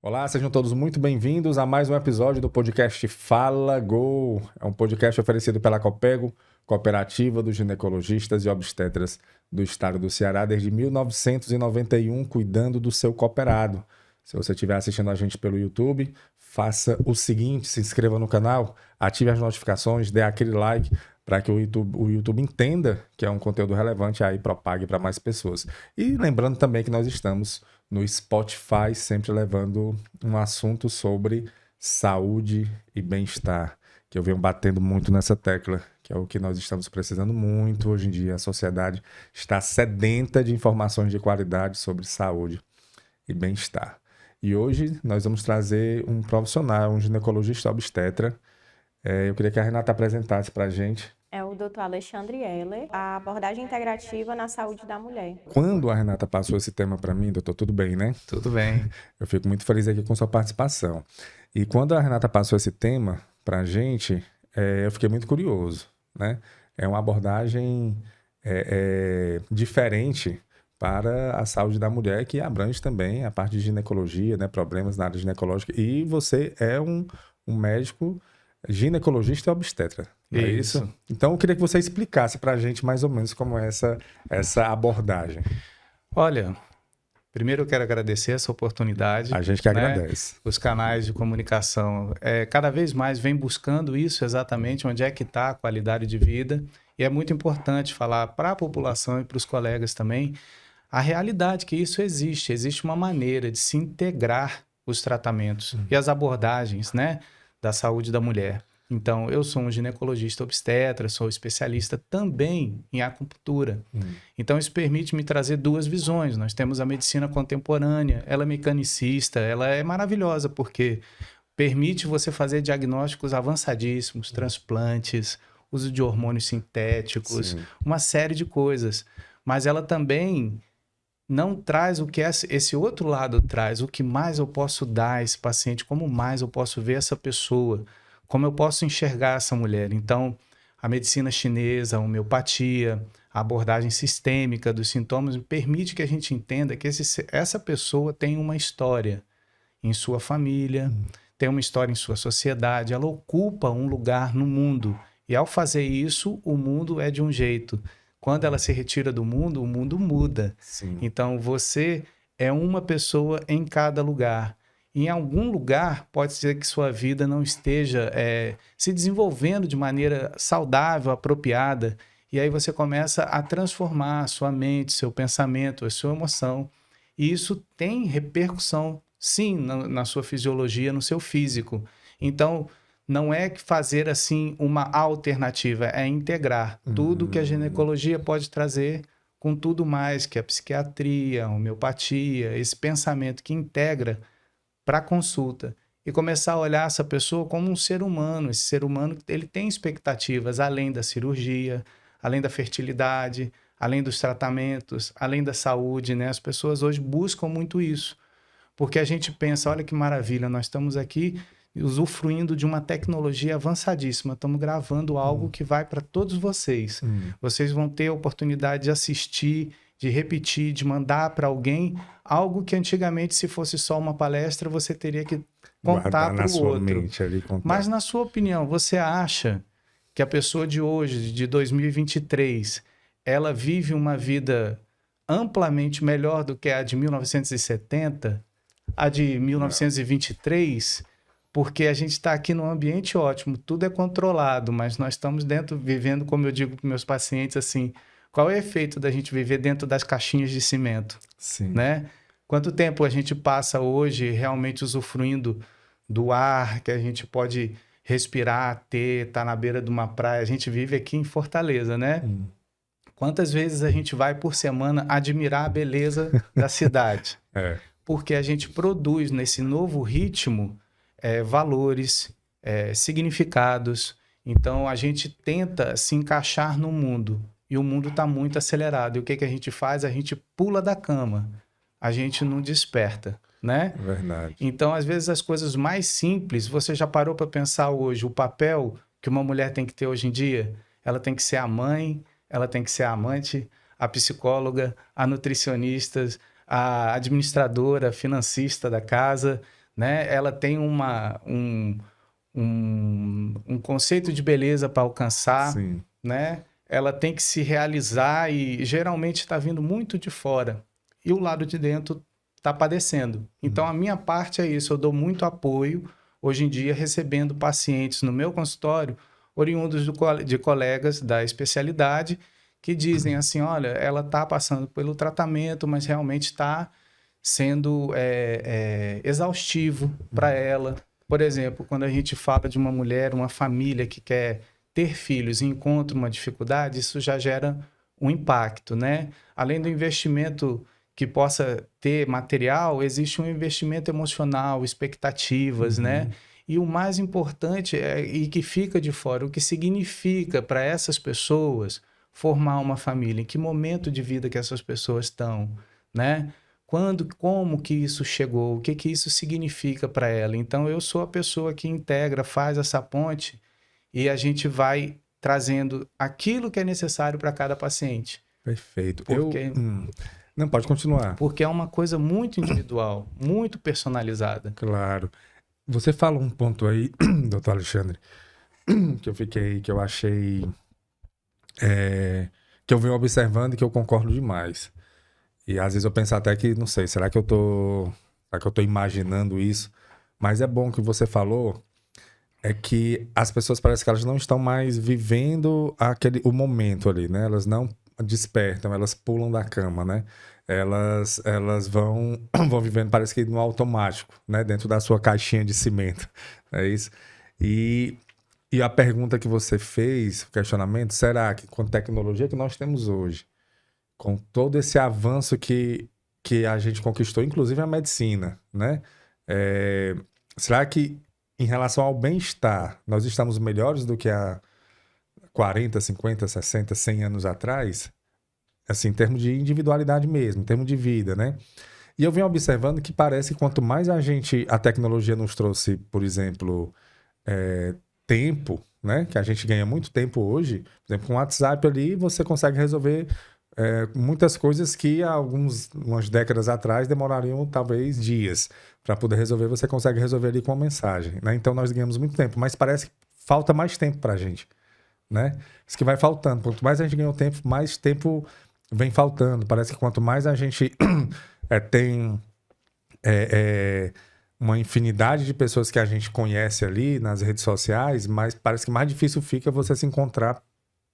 Olá, sejam todos muito bem-vindos a mais um episódio do podcast Fala Go. É um podcast oferecido pela Copego, Cooperativa dos Ginecologistas e Obstetras do Estado do Ceará, desde 1991, cuidando do seu cooperado. Se você estiver assistindo a gente pelo YouTube, faça o seguinte, se inscreva no canal, ative as notificações, dê aquele like para que o YouTube entenda que é um conteúdo relevante e aí propague para mais pessoas. E lembrando também que nós estamos no Spotify, sempre levando um assunto sobre saúde e bem-estar, que eu venho batendo muito nessa tecla, que é o que nós estamos precisando muito hoje em dia. A sociedade está sedenta de informações de qualidade sobre saúde e bem-estar. E hoje nós vamos trazer um profissional, um ginecologista obstetra. Eu queria que a Renata apresentasse para a gente. É o Dr. Alexandre Heller, a abordagem integrativa na saúde da mulher. Quando a Renata passou esse tema para mim, doutor, tudo bem, né? Tudo bem. Eu fico muito feliz aqui com sua participação. E quando a Renata passou esse tema para a gente, eu fiquei muito curioso, né? É uma abordagem diferente para a saúde da mulher, que abrange também a parte de ginecologia, né? Problemas na área ginecológica. E você é um médico ginecologista e obstetra, não é isso? Então, eu queria que você explicasse para a gente mais ou menos como é essa abordagem. Olha, primeiro eu quero agradecer essa oportunidade. A gente que agradece. Os canais de comunicação cada vez mais vem buscando isso exatamente, onde é que está a qualidade de vida. E é muito importante falar para a população e para os colegas também a realidade que isso existe. Existe uma maneira de se integrar os tratamentos e as abordagens, né, da saúde da mulher. Então, eu sou um ginecologista obstetra, sou especialista também em acupuntura. Então, isso permite me trazer duas visões. Nós temos a medicina contemporânea, ela é mecanicista, ela é maravilhosa porque permite você fazer diagnósticos avançadíssimos, transplantes, uso de hormônios sintéticos, uma série de coisas. Mas ela também não traz o que esse outro lado traz, o que mais eu posso dar a esse paciente, como mais eu posso ver essa pessoa, como eu posso enxergar essa mulher. Então, a medicina chinesa, a homeopatia, a abordagem sistêmica dos sintomas permite que a gente entenda que essa pessoa tem uma história em sua família, tem uma história em sua sociedade, ela ocupa um lugar no mundo. E ao fazer isso, o mundo é de um jeito. Quando ela se retira do mundo, o mundo muda. Sim. Então, você é uma pessoa em cada lugar. Em algum lugar, pode ser que sua vida não esteja se desenvolvendo de maneira saudável, apropriada. E aí você começa a transformar a sua mente, seu pensamento, a sua emoção. E isso tem repercussão, sim, na sua fisiologia, no seu físico. Então, não é fazer assim uma alternativa, é integrar tudo que a ginecologia pode trazer com tudo mais que a psiquiatria, a homeopatia, esse pensamento que integra para a consulta e começar a olhar essa pessoa como um ser humano. Esse ser humano, ele tem expectativas além da cirurgia, além da fertilidade, além dos tratamentos, além da saúde, né? As pessoas hoje buscam muito isso, porque a gente pensa, olha que maravilha, nós estamos aqui usufruindo de uma tecnologia avançadíssima. Estamos gravando algo que vai para todos vocês. Vocês vão ter a oportunidade de assistir, de repetir, de mandar para alguém algo que antigamente, se fosse só uma palestra, você teria que contar para o outro. Mas, na sua opinião, você acha que a pessoa de hoje, de 2023, ela vive uma vida amplamente melhor do que a de 1970, a de 1923? Porque a gente está aqui num ambiente ótimo, tudo é controlado, mas nós estamos vivendo, como eu digo para meus pacientes, assim, qual é o efeito da gente viver dentro das caixinhas de cimento? Sim. Né? Quanto tempo a gente passa hoje realmente usufruindo do ar que a gente pode respirar, estar na beira de uma praia? A gente vive aqui em Fortaleza, né? Quantas vezes a gente vai por semana admirar a beleza da cidade? Porque a gente produz nesse novo ritmo valores, significados. Então, a gente tenta se encaixar no mundo e o mundo está muito acelerado. E o que a gente faz? A gente pula da cama, a gente não desperta, né? Verdade. Então, às vezes, as coisas mais simples, você já parou para pensar hoje o papel que uma mulher tem que ter hoje em dia? Ela tem que ser a mãe, ela tem que ser a amante, a psicóloga, a nutricionista, a administradora, a financista da casa, né? Ela tem um conceito de beleza para alcançar, Sim. né? Ela tem que se realizar e geralmente está vindo muito de fora. E o lado de dentro está padecendo. Então, a minha parte é isso. Eu dou muito apoio, hoje em dia, recebendo pacientes no meu consultório, oriundos de colegas da especialidade, que dizem assim, olha, ela está passando pelo tratamento, mas realmente está sendo exaustivo para ela. Por exemplo, quando a gente fala de uma mulher, uma família que quer ter filhos e encontra uma dificuldade, isso já gera um impacto, né? Além do investimento que possa ter material, existe um investimento emocional, expectativas, né? E o mais importante e que fica de fora, o que significa para essas pessoas formar uma família, em que momento de vida que essas pessoas estão, né? Como que isso chegou, o que que isso significa para ela. Então, eu sou a pessoa que integra, faz essa ponte e a gente vai trazendo aquilo que é necessário para cada paciente. Perfeito. Porque, Não, pode continuar. porque é uma coisa muito individual, muito personalizada. Claro. Você fala um ponto aí, doutor Alexandre, que eu achei, que eu venho observando e que eu concordo demais. E às vezes eu penso até que, não sei, será que eu tô imaginando isso? Mas é bom que você falou, é que as pessoas parecem que elas não estão mais vivendo o momento ali, né? Elas não despertam, elas pulam da cama, né? Elas vão vivendo, parece que no automático, né? Dentro da sua caixinha de cimento, é isso? E a pergunta que você fez, o questionamento, será que com a tecnologia que nós temos hoje, com todo esse avanço que a gente conquistou, inclusive a medicina, né? Será que em relação ao bem-estar, nós estamos melhores do que há 40, 50, 60, 100 anos atrás? Assim, em termos de individualidade mesmo, em termos de vida, né? E eu venho observando que parece que quanto mais a tecnologia nos trouxe, por exemplo, tempo, né? Que a gente ganha muito tempo hoje. Por exemplo, com o WhatsApp ali, você consegue resolver muitas coisas que umas décadas atrás demorariam talvez dias para poder resolver. Você consegue resolver ali com uma mensagem, né? Então nós ganhamos muito tempo, mas parece que falta mais tempo para a gente, né? Isso que vai faltando. Quanto mais a gente ganha tempo, mais tempo vem faltando. Parece que quanto mais a gente tem uma infinidade de pessoas que a gente conhece ali nas redes sociais, mas parece que mais difícil fica você se encontrar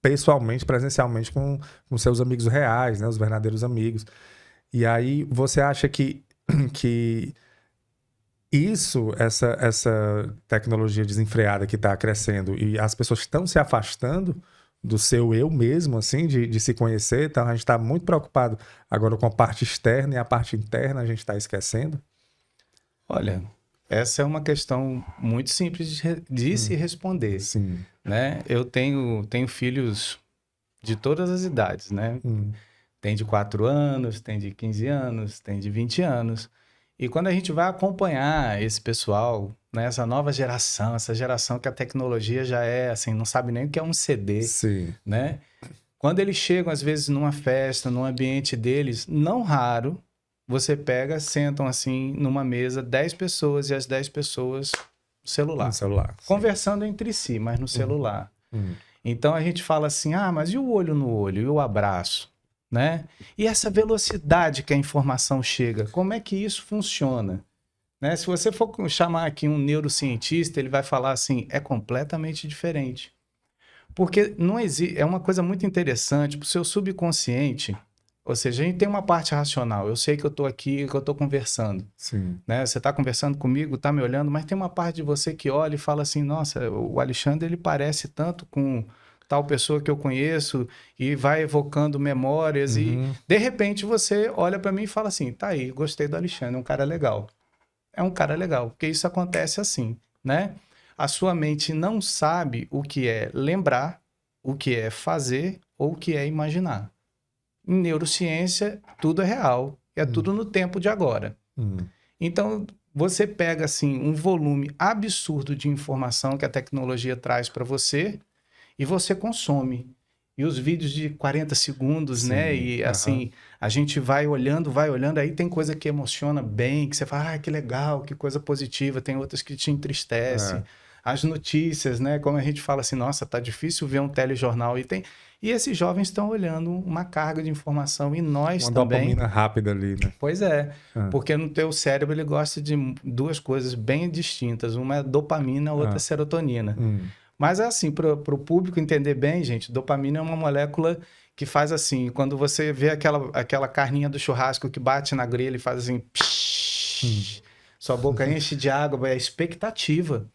pessoalmente, presencialmente com seus amigos reais, né? Os verdadeiros amigos. E aí você acha que essa tecnologia desenfreada que está crescendo e as pessoas estão se afastando do seu eu mesmo, assim, de se conhecer, então a gente está muito preocupado agora com a parte externa e a parte interna a gente está esquecendo? Olha, essa é uma questão muito simples de se responder. Sim. Né? Eu tenho filhos de todas as idades, né? Tem de 4 anos, tem de 15 anos, tem de 20 anos. E quando a gente vai acompanhar esse pessoal, né, essa nova geração, essa geração que a tecnologia já é, assim, não sabe nem o que é um CD, Sim. né? Quando eles chegam, às vezes, numa festa, num ambiente deles, não raro, você pega, sentam, assim, numa mesa, 10 pessoas e as 10 pessoas no celular. No celular. Conversando entre si, mas no celular. Então, a gente fala assim, mas e o olho no olho? E o abraço? Né? E essa velocidade que a informação chega, como é que isso funciona? Né? Se você for chamar aqui um neurocientista, ele vai falar assim, é completamente diferente. Porque não existe, é uma coisa muito interessante para o seu subconsciente, ou seja, a gente tem uma parte racional, eu sei que eu estou aqui, que eu estou conversando. Sim. Né? Você está conversando comigo, está me olhando, mas tem uma parte de você que olha e fala assim, nossa, o Alexandre ele parece tanto com tal pessoa que eu conheço e vai evocando memórias e de repente você olha para mim e fala assim, tá aí, gostei do Alexandre, é um cara legal. É um cara legal, porque isso acontece assim, né? A sua mente não sabe o que é lembrar, o que é fazer ou o que é imaginar. Em neurociência, tudo é real, é tudo no tempo de agora. Então, você pega assim um volume absurdo de informação que a tecnologia traz para você e você consome. E os vídeos de 40 segundos, Sim, né? E assim, a gente vai olhando, aí tem coisa que emociona bem, que você fala, que legal, que coisa positiva, tem outras que te entristecem. As notícias, né? Como a gente fala assim, nossa, tá difícil ver um telejornal. E esses jovens estão olhando uma carga de informação e nós Uma também. dopamina rápida ali, né? Pois é, porque no teu cérebro ele gosta de duas coisas bem distintas. Uma é dopamina, a outra é serotonina. Mas é assim, para o público entender bem, gente, dopamina é uma molécula que faz assim, quando você vê aquela carninha do churrasco que bate na grelha e faz assim, sua boca enche de água, é a expectativa.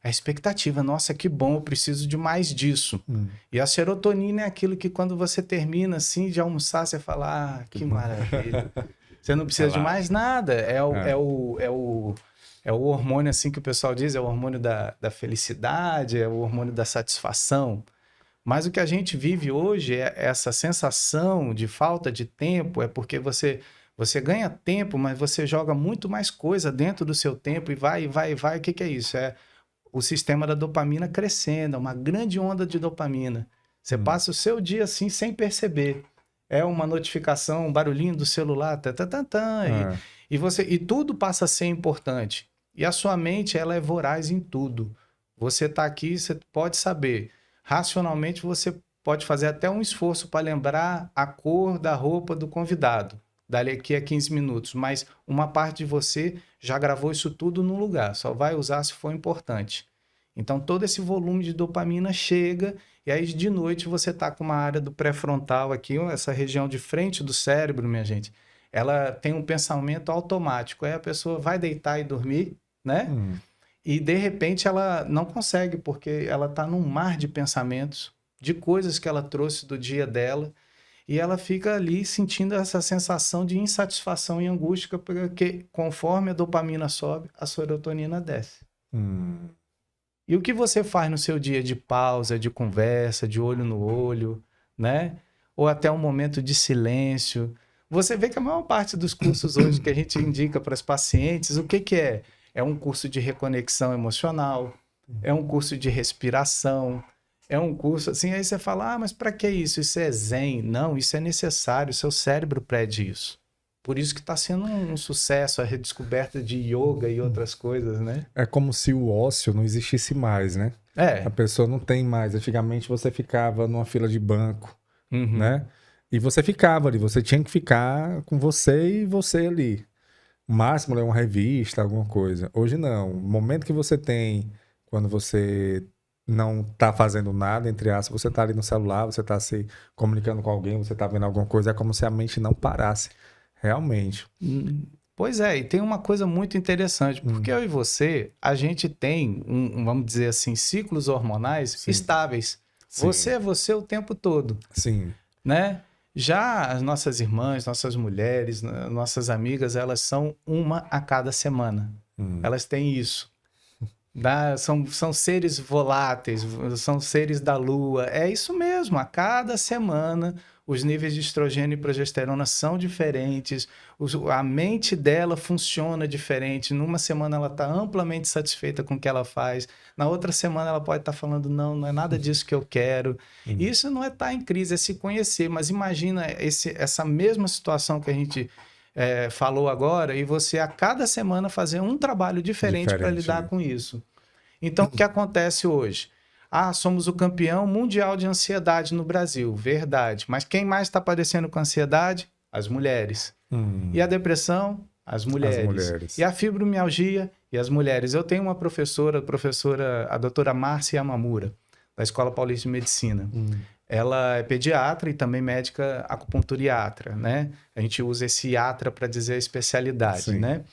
É a expectativa, nossa, que bom, eu preciso de mais disso. E a serotonina é aquilo que quando você termina assim de almoçar, você fala, que maravilha. Você não precisa de mais nada, é o hormônio, assim, que o pessoal diz, é o hormônio da felicidade, é o hormônio da satisfação. Mas o que a gente vive hoje é essa sensação de falta de tempo, é porque você ganha tempo, mas você joga muito mais coisa dentro do seu tempo e vai. O que é isso? É o sistema da dopamina crescendo, é uma grande onda de dopamina. Você passa o seu dia assim sem perceber. É uma notificação, um barulhinho do celular, e tudo passa a ser importante. E a sua mente, ela é voraz em tudo. Você está aqui, você pode saber. Racionalmente, você pode fazer até um esforço para lembrar a cor da roupa do convidado, daqui a 15 minutos. Mas uma parte de você já gravou isso tudo no lugar, só vai usar se for importante. Então, todo esse volume de dopamina chega, e aí de noite você está com uma área do pré-frontal aqui, essa região de frente do cérebro, minha gente, ela tem um pensamento automático. Aí a pessoa vai deitar e dormir, né? E de repente ela não consegue, porque ela está num mar de pensamentos, de coisas que ela trouxe do dia dela, e ela fica ali sentindo essa sensação de insatisfação e angústia, porque conforme a dopamina sobe, a serotonina desce. E o que você faz no seu dia de pausa, de conversa, de olho no olho, né? Ou até um momento de silêncio? Você vê que a maior parte dos cursos hoje que a gente indica para os pacientes, o que é? É um curso de reconexão emocional, é um curso de respiração, é um curso assim, aí você fala, mas para que isso? Isso é zen? Não, isso é necessário, o seu cérebro pede isso. Por isso que está sendo um sucesso a redescoberta de yoga e outras coisas, né? É como se o ócio não existisse mais, né? A pessoa não tem mais. Antigamente você ficava numa fila de banco, né? E você ficava ali, você tinha que ficar com você e você ali. O máximo é uma revista, alguma coisa. Hoje não. O momento que você tem, quando você não tá fazendo nada, entre aspas, você tá ali no celular, você tá se comunicando com alguém, você tá vendo alguma coisa, é como se a mente não parasse. Realmente. Pois é, e tem uma coisa muito interessante, porque eu e você, a gente tem, vamos dizer assim, ciclos hormonais estáveis. Sim. Você é você o tempo todo. Sim. Né? Já as nossas irmãs, nossas mulheres, nossas amigas, elas são uma a cada semana. Elas têm isso. São seres voláteis, são seres da lua. É isso mesmo, a cada semana os níveis de estrogênio e progesterona são diferentes, a mente dela funciona diferente. Numa semana ela está amplamente satisfeita com o que ela faz, na outra semana ela pode estar falando, não é nada disso que eu quero. Isso não é estar em crise, é se conhecer, mas imagina essa mesma situação que a gente falou agora, e você a cada semana fazer um trabalho diferente para lidar com isso. Então, o que acontece hoje? Somos o campeão mundial de ansiedade no Brasil. Verdade. Mas quem mais está padecendo com ansiedade? As mulheres. E a depressão? As mulheres. E a fibromialgia? E as mulheres. Eu tenho uma professora, a doutora Márcia Yamamura, da Escola Paulista de Medicina. Ela é pediatra e também médica acupunturiatra, né? A gente usa esse atra para dizer a especialidade, né?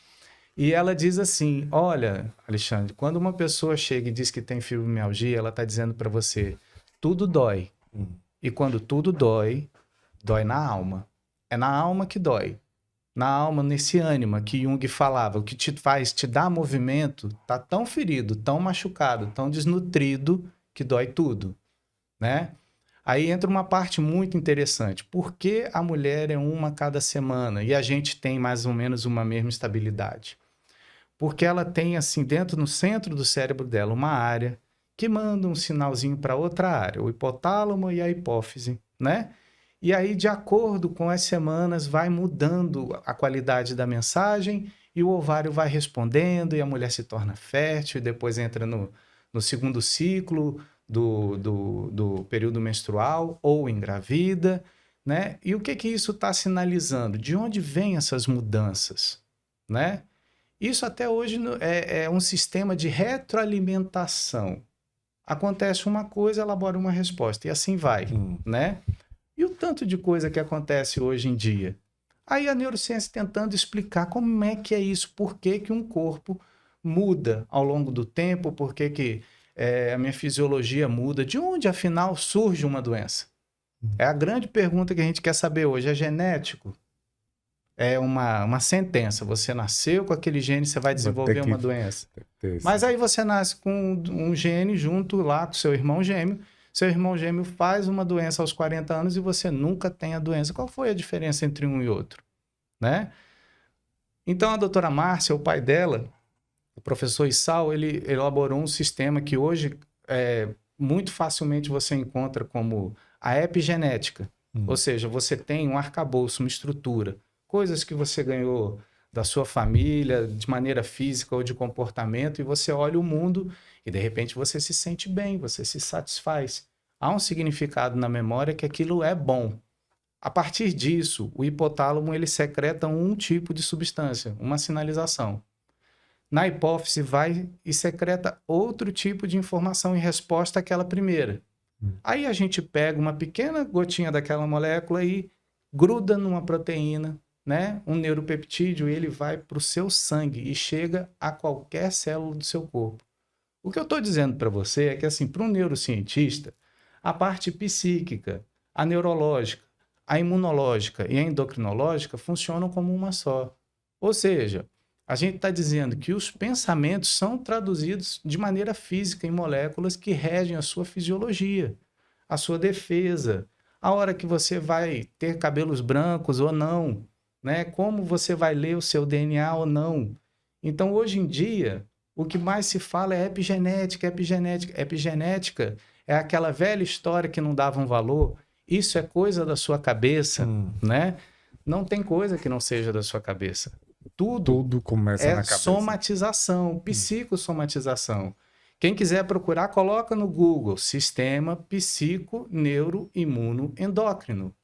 E ela diz assim, olha, Alexandre, quando uma pessoa chega e diz que tem fibromialgia, ela está dizendo para você, tudo dói. E quando tudo dói, dói na alma. É na alma que dói. Na alma, nesse ânima que Jung falava, o que te dá movimento, tá tão ferido, tão machucado, tão desnutrido, que dói tudo, né? Aí entra uma parte muito interessante. Por que a mulher é uma a cada semana e a gente tem mais ou menos uma mesma estabilidade? Porque ela tem, assim, no centro do cérebro dela, uma área que manda um sinalzinho para outra área, o hipotálamo e a hipófise, né? E aí, de acordo com as semanas, vai mudando a qualidade da mensagem e o ovário vai respondendo e a mulher se torna fértil e depois entra no segundo ciclo do período menstrual ou engravida, né? E o que isso está sinalizando? De onde vêm essas mudanças, né? Isso até hoje é um sistema de retroalimentação. Acontece uma coisa, elabora uma resposta e assim vai, né? E o tanto de coisa que acontece hoje em dia? Aí a neurociência tentando explicar como é que é isso, por que que um corpo muda ao longo do tempo, por que que a minha fisiologia muda, de onde afinal surge uma doença? É a grande pergunta que a gente quer saber hoje. É genético? É uma sentença. Você nasceu com aquele gene, você vai desenvolver uma doença. Mas aí você nasce com um gene junto lá com seu irmão gêmeo. Seu irmão gêmeo faz uma doença aos 40 anos e você nunca tem a doença. Qual foi a diferença entre um e outro? Né? Então, a doutora Márcia, o pai dela, o professor Issal, ele elaborou um sistema que hoje muito facilmente você encontra como a epigenética. Ou seja, você tem um arcabouço, uma estrutura, coisas que você ganhou da sua família, de maneira física ou de comportamento, e você olha o mundo e, de repente, você se sente bem, você se satisfaz. Há um significado na memória que aquilo é bom. A partir disso, o hipotálamo ele secreta um tipo de substância, uma sinalização. Na hipófise, vai e secreta outro tipo de informação em resposta àquela primeira. Aí a gente pega uma pequena gotinha daquela molécula e gruda numa proteína, né? Um neuropeptídeo, e ele vai para o seu sangue e chega a qualquer célula do seu corpo. O que eu estou dizendo para você é que, assim, para um neurocientista, a parte psíquica, a neurológica, a imunológica e a endocrinológica funcionam como uma só. Ou seja, a gente está dizendo que os pensamentos são traduzidos de maneira física em moléculas que regem a sua fisiologia, a sua defesa, a hora que você vai ter cabelos brancos ou não, né? Como você vai ler o seu DNA ou não. Então, hoje em dia, o que mais se fala é epigenética, epigenética. Epigenética é aquela velha história que não dava um valor. Isso é coisa da sua cabeça, né? Não tem coisa que não seja da sua cabeça. Tudo começa na cabeça. Somatização, psicossomatização. Quem quiser procurar, coloca no Google Sistema Psico-Neuro-Imuno-Endócrino,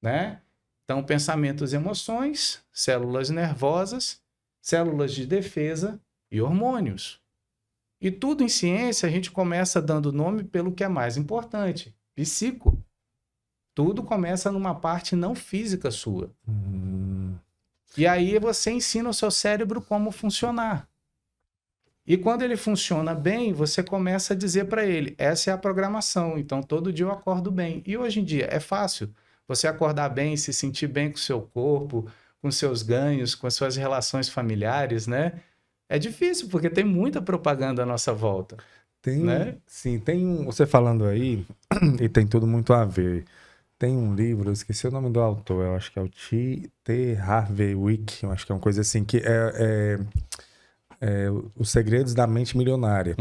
né? Então, pensamentos e emoções, células nervosas, células de defesa e hormônios. E tudo em ciência a gente começa dando nome pelo que é mais importante, psico. Tudo começa numa parte não física sua. E aí você ensina o seu cérebro como funcionar. E quando ele funciona bem, você começa a dizer para ele, essa é a programação, então todo dia eu acordo bem. E hoje em dia é fácil você acordar bem, se sentir bem com o seu corpo, com seus ganhos, com as suas relações familiares, né? É difícil, porque tem muita propaganda à nossa volta. Né? Sim, tem você falando aí, e tem tudo muito a ver. Tem um livro, eu esqueci o nome do autor, eu acho que é o T. Harv Eker, eu acho que é uma coisa assim, que é Os Segredos da Mente Milionária.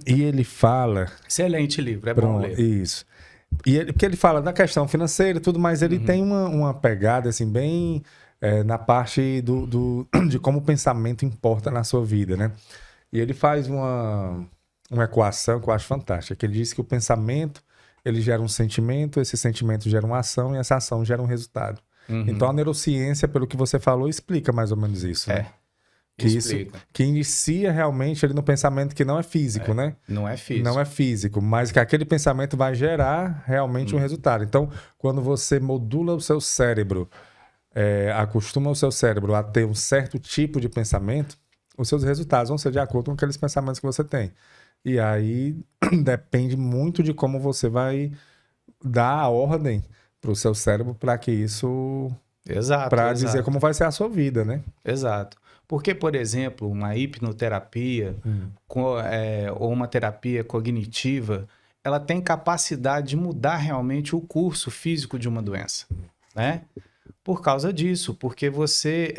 E ele fala... Excelente livro, é bom ler. Isso. Porque ele fala da questão financeira e tudo, mas ele tem uma pegada assim, bem na parte de como o pensamento importa na sua vida, né? E ele faz uma equação que eu acho fantástica, que ele diz que o pensamento ele gera um sentimento, esse sentimento gera uma ação e essa ação gera um resultado. Então a neurociência, pelo que você falou, explica mais ou menos isso, né? Que inicia realmente ali no pensamento que não é físico, né? Não é físico. Não é físico, mas que aquele pensamento vai gerar realmente um resultado. Então, quando você modula o seu cérebro, acostuma o seu cérebro a ter um certo tipo de pensamento, os seus resultados vão ser de acordo com aqueles pensamentos que você tem. E aí depende muito de como você vai dar a ordem para o seu cérebro para que isso... Para dizer como vai ser a sua vida, né? Exato. Porque, por exemplo, uma hipnoterapia ou uma terapia cognitiva, ela tem capacidade de mudar realmente o curso físico de uma doença, né? Por causa disso, porque você...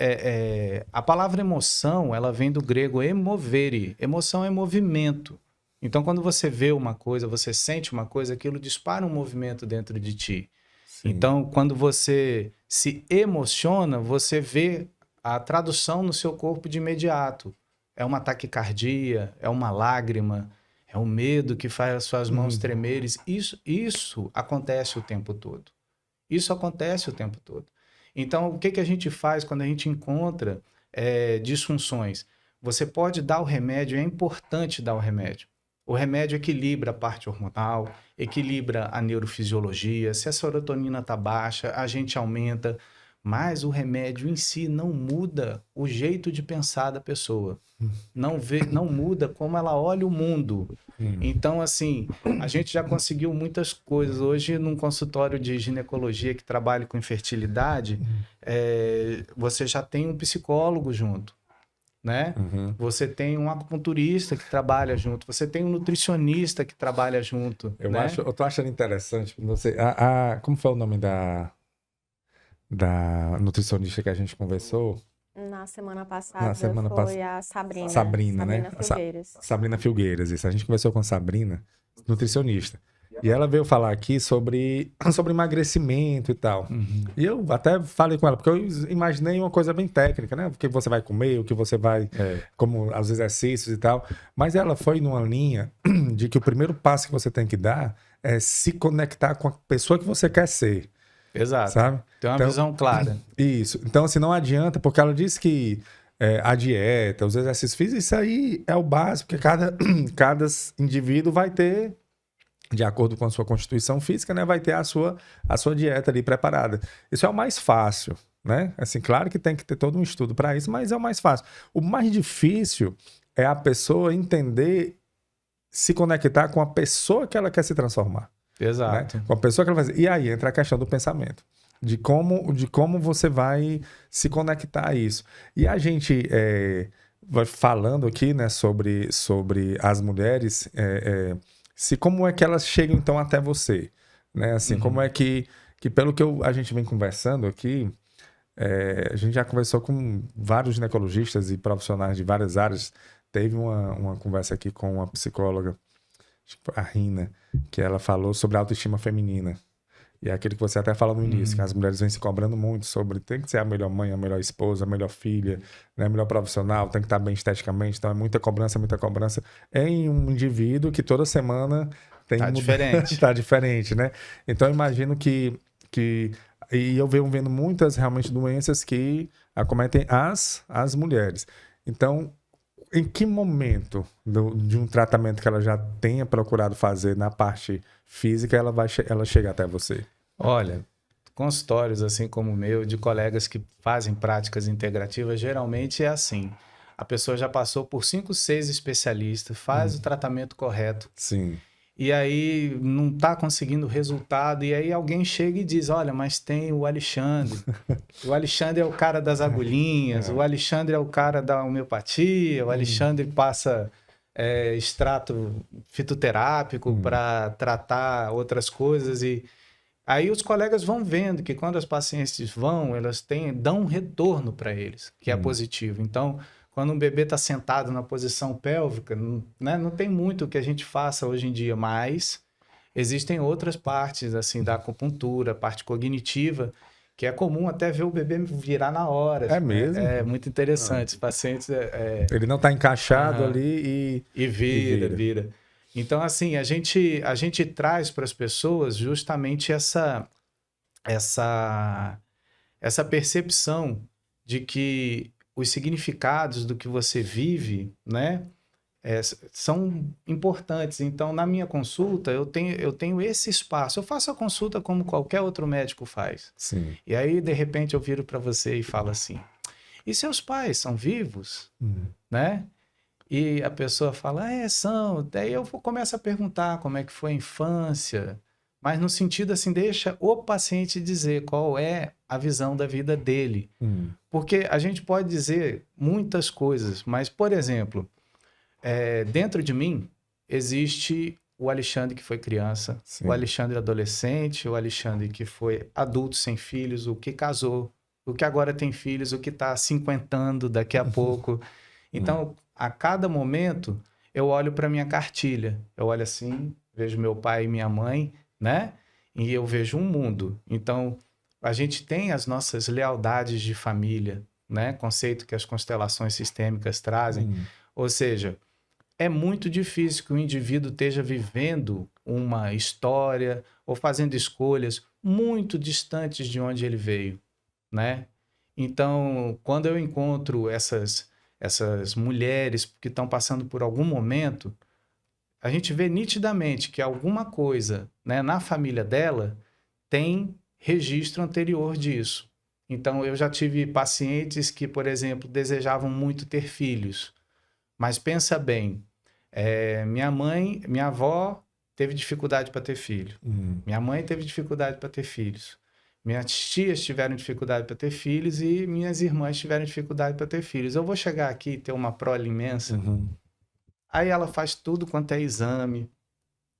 a palavra emoção, ela vem do grego emovere. Emoção é movimento, Então, quando você vê uma coisa, você sente uma coisa, aquilo dispara um movimento dentro de ti. Sim. Então, quando você se emociona, você vê a tradução no seu corpo de imediato. É uma taquicardia, é uma lágrima, é um medo que faz as suas mãos tremerem. Isso acontece o tempo todo. Isso acontece o tempo todo. Então, o que a gente faz quando a gente encontra disfunções? Você pode dar o remédio, é importante dar o remédio. O remédio equilibra a parte hormonal, equilibra a neurofisiologia. Se a serotonina está baixa, a gente aumenta. Mas o remédio em si não muda o jeito de pensar da pessoa. Não muda como ela olha o mundo. Então, assim, a gente já conseguiu muitas coisas. Hoje, num consultório de ginecologia que trabalha com infertilidade, você já tem um psicólogo junto. Né? Você tem um acupunturista que trabalha junto, você tem um nutricionista que trabalha junto. Eu tô achando interessante. Você, como foi o nome da nutricionista que a gente conversou? Na semana passada foi a Sabrina. Sabrina, né? Filgueiras. Sabrina Filgueiras, isso. A gente conversou com a Sabrina, nutricionista. E ela veio falar aqui sobre emagrecimento e tal. E eu até falei com ela, porque eu imaginei uma coisa bem técnica, né? O que você vai comer, o que você vai... como os exercícios e tal. Mas ela foi numa linha de que o primeiro passo que você tem que dar é se conectar com a pessoa que você quer ser. Exato. Sabe? Tem uma visão clara. Isso. Então, assim, não adianta, porque ela disse que a dieta, os exercícios físicos, isso aí é o básico, porque cada indivíduo vai ter... de acordo com a sua constituição física, né, vai ter a sua dieta ali preparada. Isso é o mais fácil, né? Assim, claro que tem que ter todo um estudo para isso, mas é o mais fácil. O mais difícil é a pessoa entender, se conectar com a pessoa que ela quer se transformar. Exato. Né? Com a pessoa que ela vai fazer. E aí entra a questão do pensamento. De como você vai se conectar a isso. E a gente vai falando aqui, né, sobre as mulheres... como é que elas chegam, então, até você, né? Assim, como é que pelo que a gente vem conversando aqui, a gente já conversou com vários ginecologistas e profissionais de várias áreas. Teve uma conversa aqui com uma psicóloga, a Rina, que ela falou sobre a autoestima feminina. E é aquilo que você até fala no início, que as mulheres vêm se cobrando muito sobre tem que ser a melhor mãe, a melhor esposa, a melhor filha, né? A melhor profissional, tem que estar bem esteticamente. Então é muita cobrança em um indivíduo que toda semana tem... Tá diferente. Tá diferente, né? Então eu imagino que... E eu venho vendo muitas, realmente, doenças que acometem as mulheres. Então, em que momento de um tratamento que ela já tenha procurado fazer na parte física, ela chega até você? Olha, consultórios assim como o meu, de colegas que fazem práticas integrativas, geralmente é assim. A pessoa já passou por 5, 6 especialistas, faz o tratamento correto. Sim. E aí não está conseguindo resultado, e aí alguém chega e diz, olha, mas tem o Alexandre. O Alexandre é o cara das agulhinhas, o Alexandre é o cara da homeopatia, o Alexandre passa extrato fitoterápico para tratar outras coisas. E aí os colegas vão vendo que quando as pacientes elas dão um retorno para eles, que é positivo. Então... Quando um bebê está sentado na posição pélvica, né, não tem muito que a gente faça hoje em dia, mas existem outras partes assim da acupuntura, parte cognitiva, que é comum até ver o bebê virar na hora. É mesmo? É muito interessante. Os pacientes... Ele não está encaixado ali e vira. Então, assim, a gente traz para as pessoas justamente essa percepção de que os significados do que você vive, né, são importantes. Então, na minha consulta, eu tenho esse espaço. Eu faço a consulta como qualquer outro médico faz. Sim. E aí, de repente, eu viro para você e falo assim, e seus pais são vivos? Né? E a pessoa fala, são. Daí eu começo a perguntar como é que foi a infância, mas no sentido assim, deixa o paciente dizer qual é a visão da vida dele. Porque a gente pode dizer muitas coisas, mas, por exemplo, dentro de mim existe o Alexandre que foi criança, Sim. o Alexandre adolescente, o Alexandre que foi adulto sem filhos, o que casou, o que agora tem filhos, o que está cinquentando daqui a pouco. Então, a cada momento, eu olho para minha cartilha. Eu olho assim, vejo meu pai e minha mãe, né? E eu vejo um mundo. Então, a gente tem as nossas lealdades de família, né? Conceito que as constelações sistêmicas trazem. Ou seja, é muito difícil que o indivíduo esteja vivendo uma história ou fazendo escolhas muito distantes de onde ele veio, né? Então, quando eu encontro essas mulheres que estão passando por algum momento, a gente vê nitidamente que alguma coisa, né, na família dela tem registro anterior disso. Então, eu já tive pacientes que, por exemplo, desejavam muito ter filhos. Mas pensa bem, minha avó teve dificuldade para ter filho. Minha mãe teve dificuldade para ter filhos. Minhas tias tiveram dificuldade para ter filhos e minhas irmãs tiveram dificuldade para ter filhos. Eu vou chegar aqui e ter uma prole imensa. Aí ela faz tudo quanto é exame,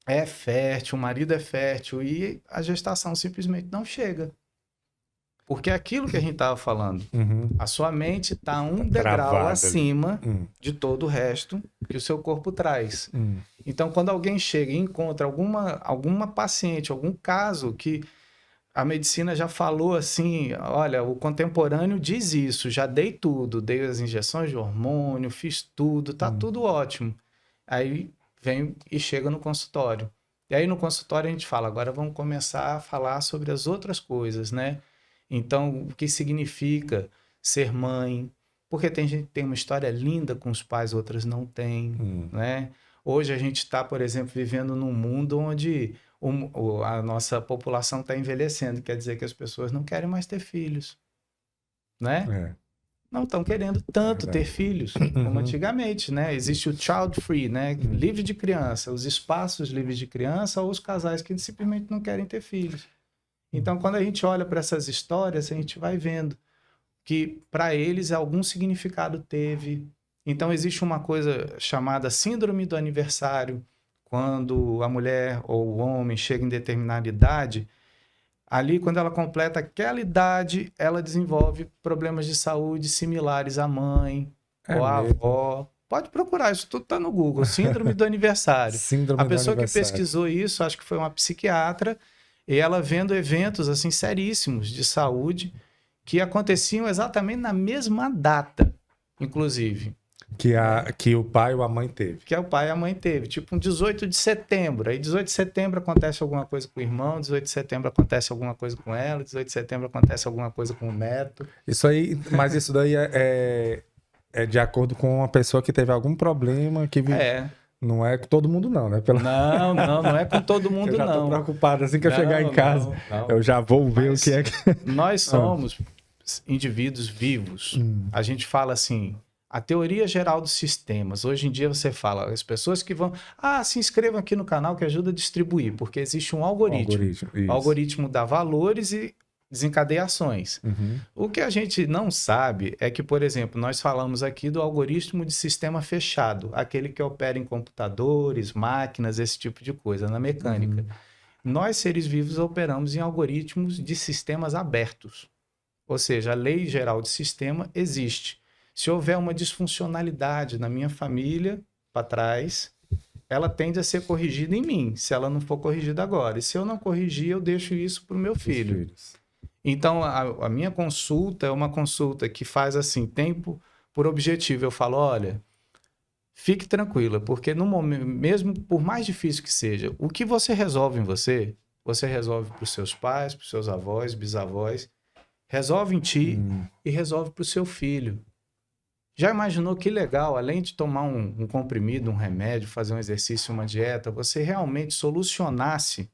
é fértil, o marido é fértil e a gestação simplesmente não chega. Porque é aquilo que a gente estava falando, a sua mente está um degrau acima de todo o resto que o seu corpo traz. Então, quando alguém chega e encontra alguma paciente, algum caso que a medicina já falou assim, olha, o contemporâneo diz isso, já dei tudo, dei as injeções de hormônio, fiz tudo, tá tudo ótimo. Aí vem e chega no consultório. E aí no consultório a gente fala, agora vamos começar a falar sobre as outras coisas, né? Então, o que significa ser mãe? Porque tem gente que tem uma história linda com os pais, outras não têm, né? Hoje a gente está, por exemplo, vivendo num mundo onde a nossa população está envelhecendo. Quer dizer que as pessoas não querem mais ter filhos, né? Não estão querendo tanto ter filhos como antigamente, né? Existe o child free, né? Livre de criança, os espaços livres de criança ou os casais que simplesmente não querem ter filhos. Então, quando a gente olha para essas histórias, a gente vai vendo que para eles algum significado teve. Então, existe uma coisa chamada síndrome do aniversário, quando a mulher ou o homem chega em determinada idade, ali, quando ela completa aquela idade, ela desenvolve problemas de saúde similares à mãe ou à avó. Pode procurar, isso tudo está no Google, síndrome do aniversário. A pessoa que pesquisou isso, acho que foi uma psiquiatra, e ela vendo eventos assim seríssimos de saúde que aconteciam exatamente na mesma data, inclusive. Que o pai ou a mãe teve. Que o pai e a mãe teve. Tipo um 18 de setembro. Aí 18 de setembro acontece alguma coisa com o irmão, 18 de setembro acontece alguma coisa com ela, 18 de setembro acontece alguma coisa com o neto. Isso aí, mas isso daí é de acordo com uma pessoa que teve algum problema, que não é com todo mundo não, né? Não é com todo mundo não. Eu já tô preocupado, assim que eu chegar em casa, eu já vou ver o que é que... Nós somos indivíduos vivos. A gente fala assim, a teoria geral dos sistemas. Hoje em dia você fala, as pessoas que vão... se inscrevam aqui no canal que ajuda a distribuir, porque existe um algoritmo. O algoritmo dá valores e desencadeia ações. O que a gente não sabe é que, por exemplo, nós falamos aqui do algoritmo de sistema fechado, aquele que opera em computadores, máquinas, esse tipo de coisa, na mecânica. Nós, seres vivos, operamos em algoritmos de sistemas abertos. Ou seja, a lei geral de sistema existe. Se houver uma disfuncionalidade na minha família, para trás, ela tende a ser corrigida em mim, se ela não for corrigida agora. E se eu não corrigir, eu deixo isso para o meu filho. Então, a minha consulta é uma consulta que faz assim, tempo por objetivo. Eu falo, olha, fique tranquila, porque no momento, mesmo por mais difícil que seja, o que você resolve em você resolve para os seus pais, para os seus avós, bisavós, resolve em ti e resolve para o seu filho. Já imaginou que legal, além de tomar um comprimido, um remédio, fazer um exercício, uma dieta, você realmente solucionasse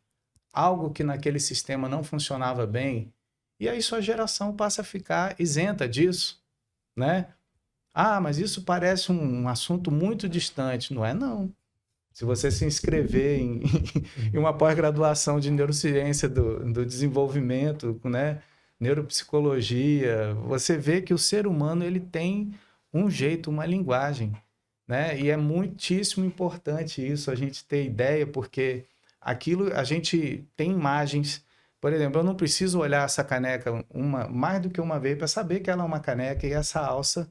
algo que naquele sistema não funcionava bem, e aí sua geração passa a ficar isenta disso, né? Mas isso parece um assunto muito distante. Não é, não. Se você se inscrever em uma pós-graduação de neurociência do desenvolvimento, né? Neuropsicologia, você vê que o ser humano ele tem um jeito, uma linguagem, né? E é muitíssimo importante isso, a gente ter ideia, porque aquilo, a gente tem imagens. Por exemplo, eu não preciso olhar essa caneca mais do que uma vez para saber que ela é uma caneca e essa alça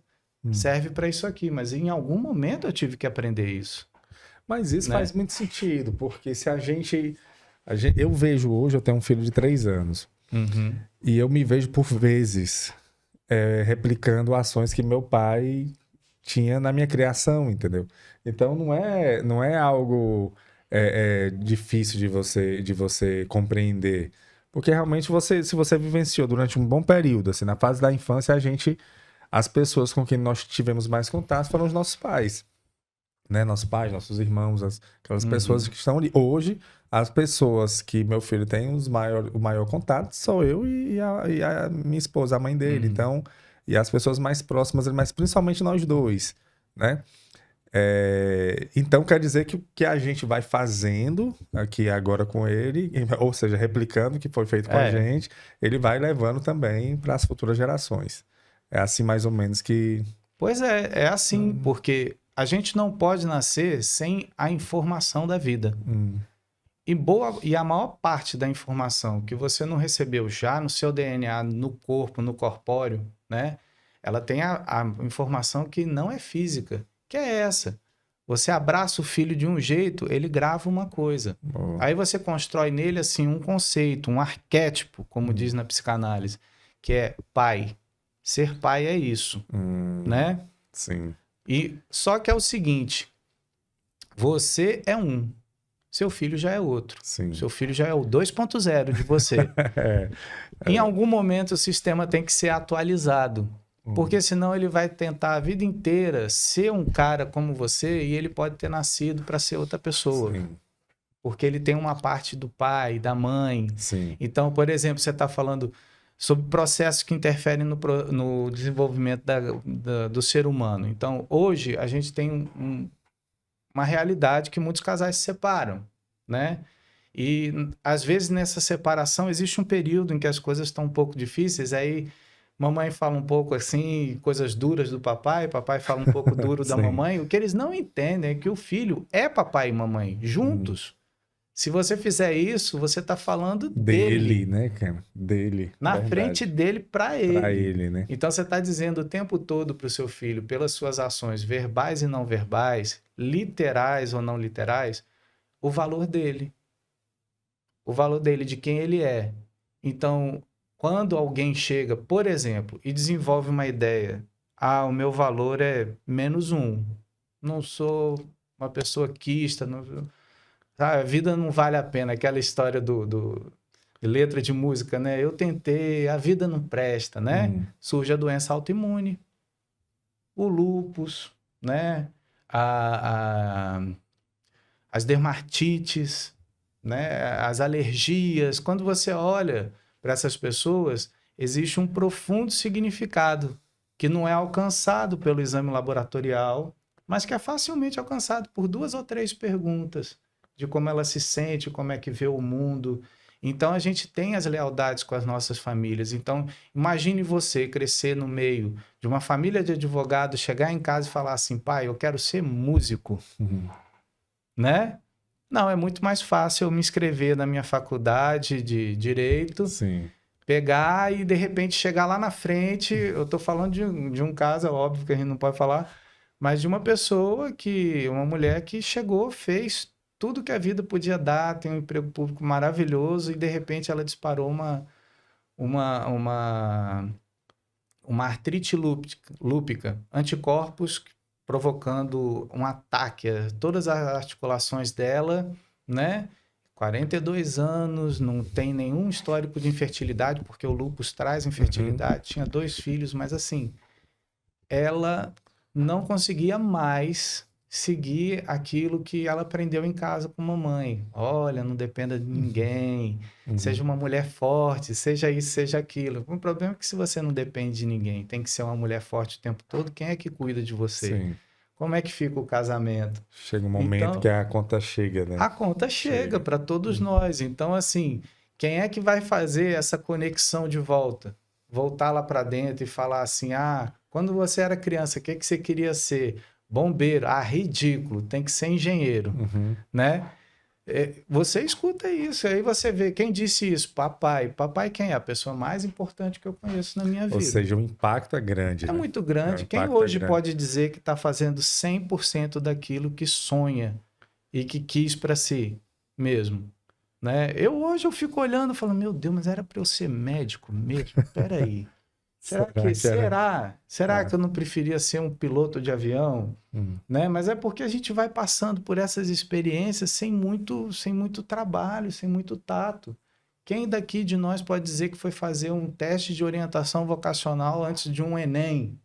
serve para isso aqui, mas em algum momento eu tive que aprender isso. Mas isso né? faz muito sentido, porque se eu vejo hoje, eu tenho um filho de 3 anos, Uhum. e eu me vejo por vezes replicando ações que meu pai tinha na minha criação, entendeu? Então não é algo difícil de você compreender. Porque realmente se você vivenciou durante um bom período, assim, na fase da infância, as pessoas com quem nós tivemos mais contato foram os nossos pais, né? Nossos pais, nossos irmãos, aquelas pessoas Uhum. que estão ali. Hoje, as pessoas que meu filho tem o maior contato sou eu e a minha esposa, a mãe dele. Uhum. Então, e as pessoas mais próximas, mas principalmente nós dois, né? Então quer dizer que o que a gente vai fazendo aqui agora com ele, ou seja, replicando o que foi feito com a É, gente, ele vai levando também para as futuras gerações. É assim mais ou menos que. pois é assim, porque a gente não pode nascer sem a informação da vida. Hum, E a maior parte da informação que você não recebeu já no seu DNA, no corpo, no corpóreo, né? Ela tem a informação que não é física, que é essa. Você abraça o filho de um jeito, ele grava uma coisa. boa. Aí você constrói nele assim um conceito, um arquétipo, como diz na psicanálise, que é pai. Ser pai é isso, né? Sim, E só que é o seguinte, você é um, seu filho já é outro. sim. Seu filho já é o 2.0 de você. É, Em algum momento o sistema tem que ser atualizado, porque senão ele vai tentar a vida inteira ser um cara como você e ele pode ter nascido para ser outra pessoa, sim, porque ele tem uma parte do pai, da mãe. sim. Então, por exemplo, você está falando sobre processos que interferem no desenvolvimento do ser humano. Então, hoje a gente tem uma realidade que muitos casais se separam, né? E às vezes nessa separação existe um período em que as coisas estão um pouco difíceis, aí mamãe fala um pouco assim, coisas duras do papai, papai fala um pouco duro da Sim. mamãe. O que eles não entendem é que o filho é papai e mamãe juntos. Se você fizer isso, você está falando Dele, dele, né, cara? Dele. na frente Verdade. dele para Pra ele. ele, né? Então você está dizendo o tempo todo para o seu filho, pelas suas ações verbais e não verbais, literais ou não literais, o valor dele. O valor dele, de quem ele é. Então, quando alguém chega, por exemplo, e desenvolve uma ideia, o meu valor é -1, não sou uma pessoa quista, não, a vida não vale a pena, aquela história de letra de música, né? Eu tentei, a vida não presta, né? Surge a doença autoimune, o lúpus, né? A, a, as dermatites, né? As alergias. Quando você olha para essas pessoas, existe um profundo significado que não é alcançado pelo exame laboratorial, mas que é facilmente alcançado por 2 ou 3 perguntas de como ela se sente, como é que vê o mundo. Então a gente tem as lealdades com as nossas famílias. Então imagine você crescer no meio de uma família de advogados, chegar em casa e falar assim: pai, eu quero ser músico, né? Não, é muito mais fácil eu me inscrever na minha faculdade de direito, Sim. pegar e de repente chegar lá na frente. Eu estou falando de um caso, é óbvio que a gente não pode falar, mas de uma pessoa uma mulher que chegou, fez tudo que a vida podia dar, tem um emprego público maravilhoso e de repente ela disparou uma artrite lúpica, anticorpos provocando um ataque a todas as articulações dela, né? 42 anos, não tem nenhum histórico de infertilidade, porque o lúpus traz infertilidade, tinha 2 filhos, mas assim, ela não conseguia mais seguir aquilo que ela aprendeu em casa com a mamãe. Olha, não dependa de ninguém, seja uma mulher forte, seja isso, seja aquilo. O problema é que se você não depende de ninguém, tem que ser uma mulher forte o tempo todo, quem é que cuida de você? Sim. Como é que fica o casamento? Chega um momento Então, que a conta chega, né? a conta chega para todos nós. Então, assim, quem é que vai fazer essa conexão de volta? Voltar lá para dentro e falar assim: quando você era criança, o que você queria ser? Bombeiro. Ridículo, tem que ser engenheiro, né? Você escuta isso, aí você vê quem disse isso? Papai. Papai quem é? A pessoa mais importante que eu conheço na minha vida. Ou seja, o impacto é grande, É né? muito grande. O Quem impacto hoje é grande. pode dizer que está fazendo 100% daquilo que sonha? e que quis para si mesmo, né? Hoje eu fico olhando e falo, meu Deus, mas era para eu ser médico mesmo? Peraí. Será que eu não preferia ser um piloto de avião? Né? Mas é porque a gente vai passando por essas experiências sem muito trabalho, sem muito tato. Quem daqui de nós pode dizer que foi fazer um teste de orientação vocacional antes de um Enem?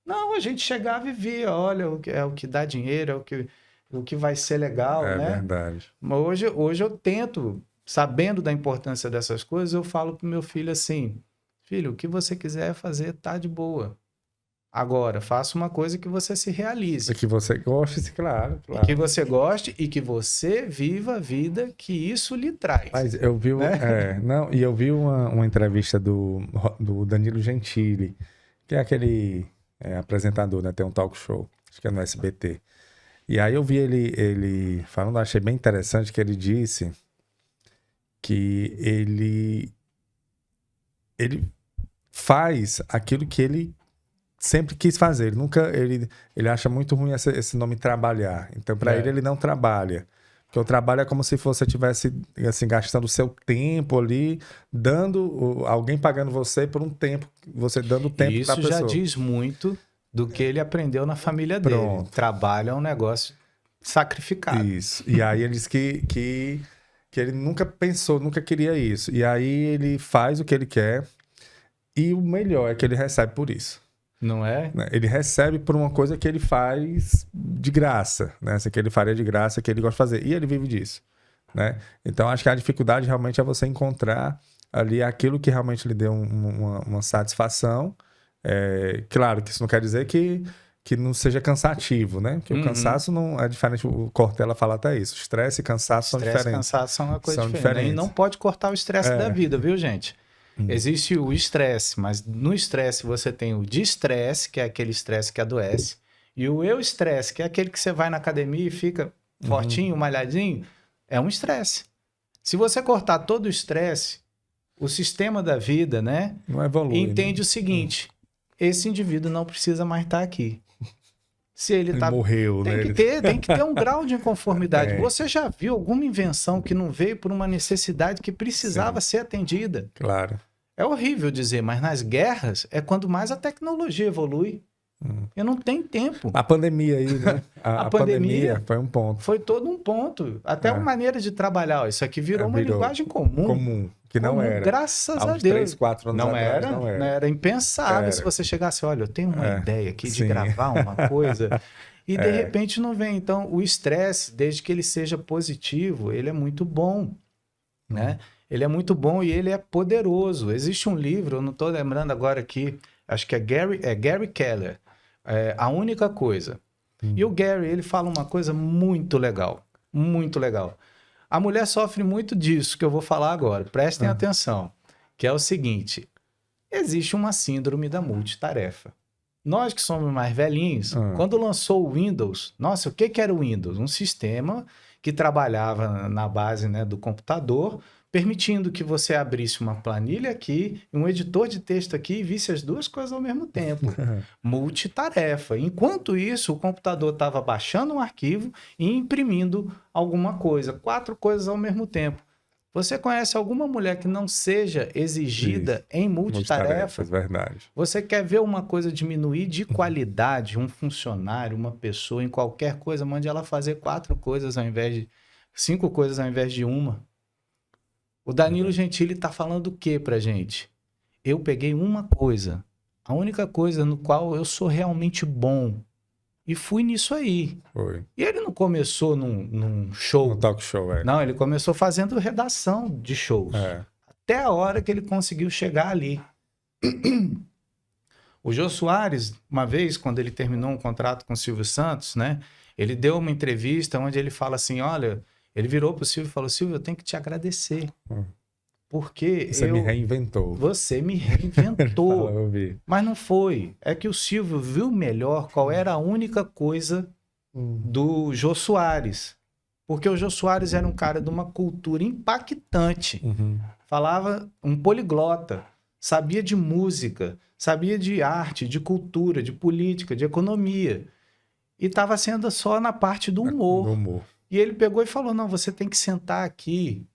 Não, a gente chegava e via, olha, é o que dá dinheiro, é o que vai ser legal, né? É verdade. Mas hoje eu tento, sabendo da importância dessas coisas, eu falo pro meu filho assim, filho, o que você quiser fazer tá de boa. Agora, faça uma coisa que você se realize. E que você goste, claro. E que você goste e que você viva a vida que isso lhe traz. Mas eu vi, eu vi uma entrevista do Danilo Gentili, que é aquele apresentador, né? Tem um talk show, acho que é no SBT. E aí eu vi ele falando, achei bem interessante que ele disse que ele faz aquilo que ele sempre quis fazer. Ele acha muito ruim esse nome trabalhar. Então, para ele não trabalha. Porque o trabalho é como se você estivesse assim, gastando o seu tempo ali, alguém pagando você por um tempo, você dando tempo para a pessoa. Isso já diz muito do que ele aprendeu na família dele. Pronto. Trabalho é um negócio sacrificado. Isso. E aí ele diz que ele nunca pensou, nunca queria isso. E aí ele faz o que ele quer e o melhor é que ele recebe por isso. Não é? Ele recebe por uma coisa que ele faz de graça, né? Essa que ele faria de graça, que ele gosta de fazer. E ele vive disso, né? Então, acho que a dificuldade realmente é você encontrar ali aquilo que realmente lhe dê uma satisfação. Claro que isso não quer dizer que não seja cansativo, né? Porque o cansaço não é diferente. O Cortella fala até isso. Estresse e cansaço são diferentes. Estresse e cansaço são uma coisa diferente. E não pode cortar o estresse da vida, viu, gente? Existe o estresse, mas no estresse você tem o de-estresse, que é aquele estresse que adoece, e o eu-estresse, que é aquele que você vai na academia e fica fortinho, malhadinho, é um estresse. Se você cortar todo o estresse, o sistema da vida, né, não evolui, entende o seguinte, esse indivíduo não precisa mais estar aqui. Se ele morreu, tem que ter um grau de inconformidade. Você já viu alguma invenção que não veio por uma necessidade que precisava ser atendida? Claro. É horrível dizer, mas nas guerras é quando mais a tecnologia evolui. Eu não tenho tempo. A pandemia aí, né? A pandemia foi um ponto. Foi todo um ponto. Até uma maneira de trabalhar. Isso aqui virou uma linguagem comum. Que não era. Graças a Deus. 3, 4 anos não atrás, era. Não era impensável se você chegasse, olha, eu tenho uma ideia aqui de gravar uma coisa e de repente não vem. Então, o estresse, desde que ele seja positivo, ele é muito bom, né? Ele é muito bom e ele é poderoso. Existe um livro, eu não estou lembrando agora aqui, acho que é Gary Keller, A Única Coisa. E o Gary, ele fala uma coisa muito legal, muito legal. A mulher sofre muito disso que eu vou falar agora, prestem atenção, que é o seguinte, existe uma síndrome da multitarefa. Nós que somos mais velhinhos, quando lançou o Windows, nossa, o que era o Windows? Um sistema que trabalhava na base, né, do computador, permitindo que você abrisse uma planilha aqui, um editor de texto aqui e visse as duas coisas ao mesmo tempo. Multitarefa. Enquanto isso, o computador estava baixando um arquivo e imprimindo alguma coisa. 4 coisas ao mesmo tempo. Você conhece alguma mulher que não seja exigida em multitarefa? Verdade. Você quer ver uma coisa diminuir de qualidade, um funcionário, uma pessoa, em qualquer coisa, mande ela fazer 4 coisas ao invés de 5 coisas ao invés de uma. O Danilo Gentili está falando o que pra gente? Eu peguei uma coisa, a única coisa no qual eu sou realmente bom, e fui nisso aí. Foi. E ele não começou num show. No talk show, Não, ele começou fazendo redação de shows. Até a hora que ele conseguiu chegar ali. O Jô Soares, uma vez, quando ele terminou um contrato com o Silvio Santos, né? Ele deu uma entrevista onde ele fala assim, olha... Ele virou pro Silvio e falou, Silvio, eu tenho que te agradecer. Porque Você me reinventou. Você me reinventou. Mas não foi. É que o Silvio viu melhor qual era a única coisa do Jô Soares. Porque o Jô Soares era um cara de uma cultura impactante. Falava um poliglota. Sabia de música. Sabia de arte, de cultura, de política, de economia. E estava sendo só na parte do humor. E ele pegou e falou, não, você tem que sentar aqui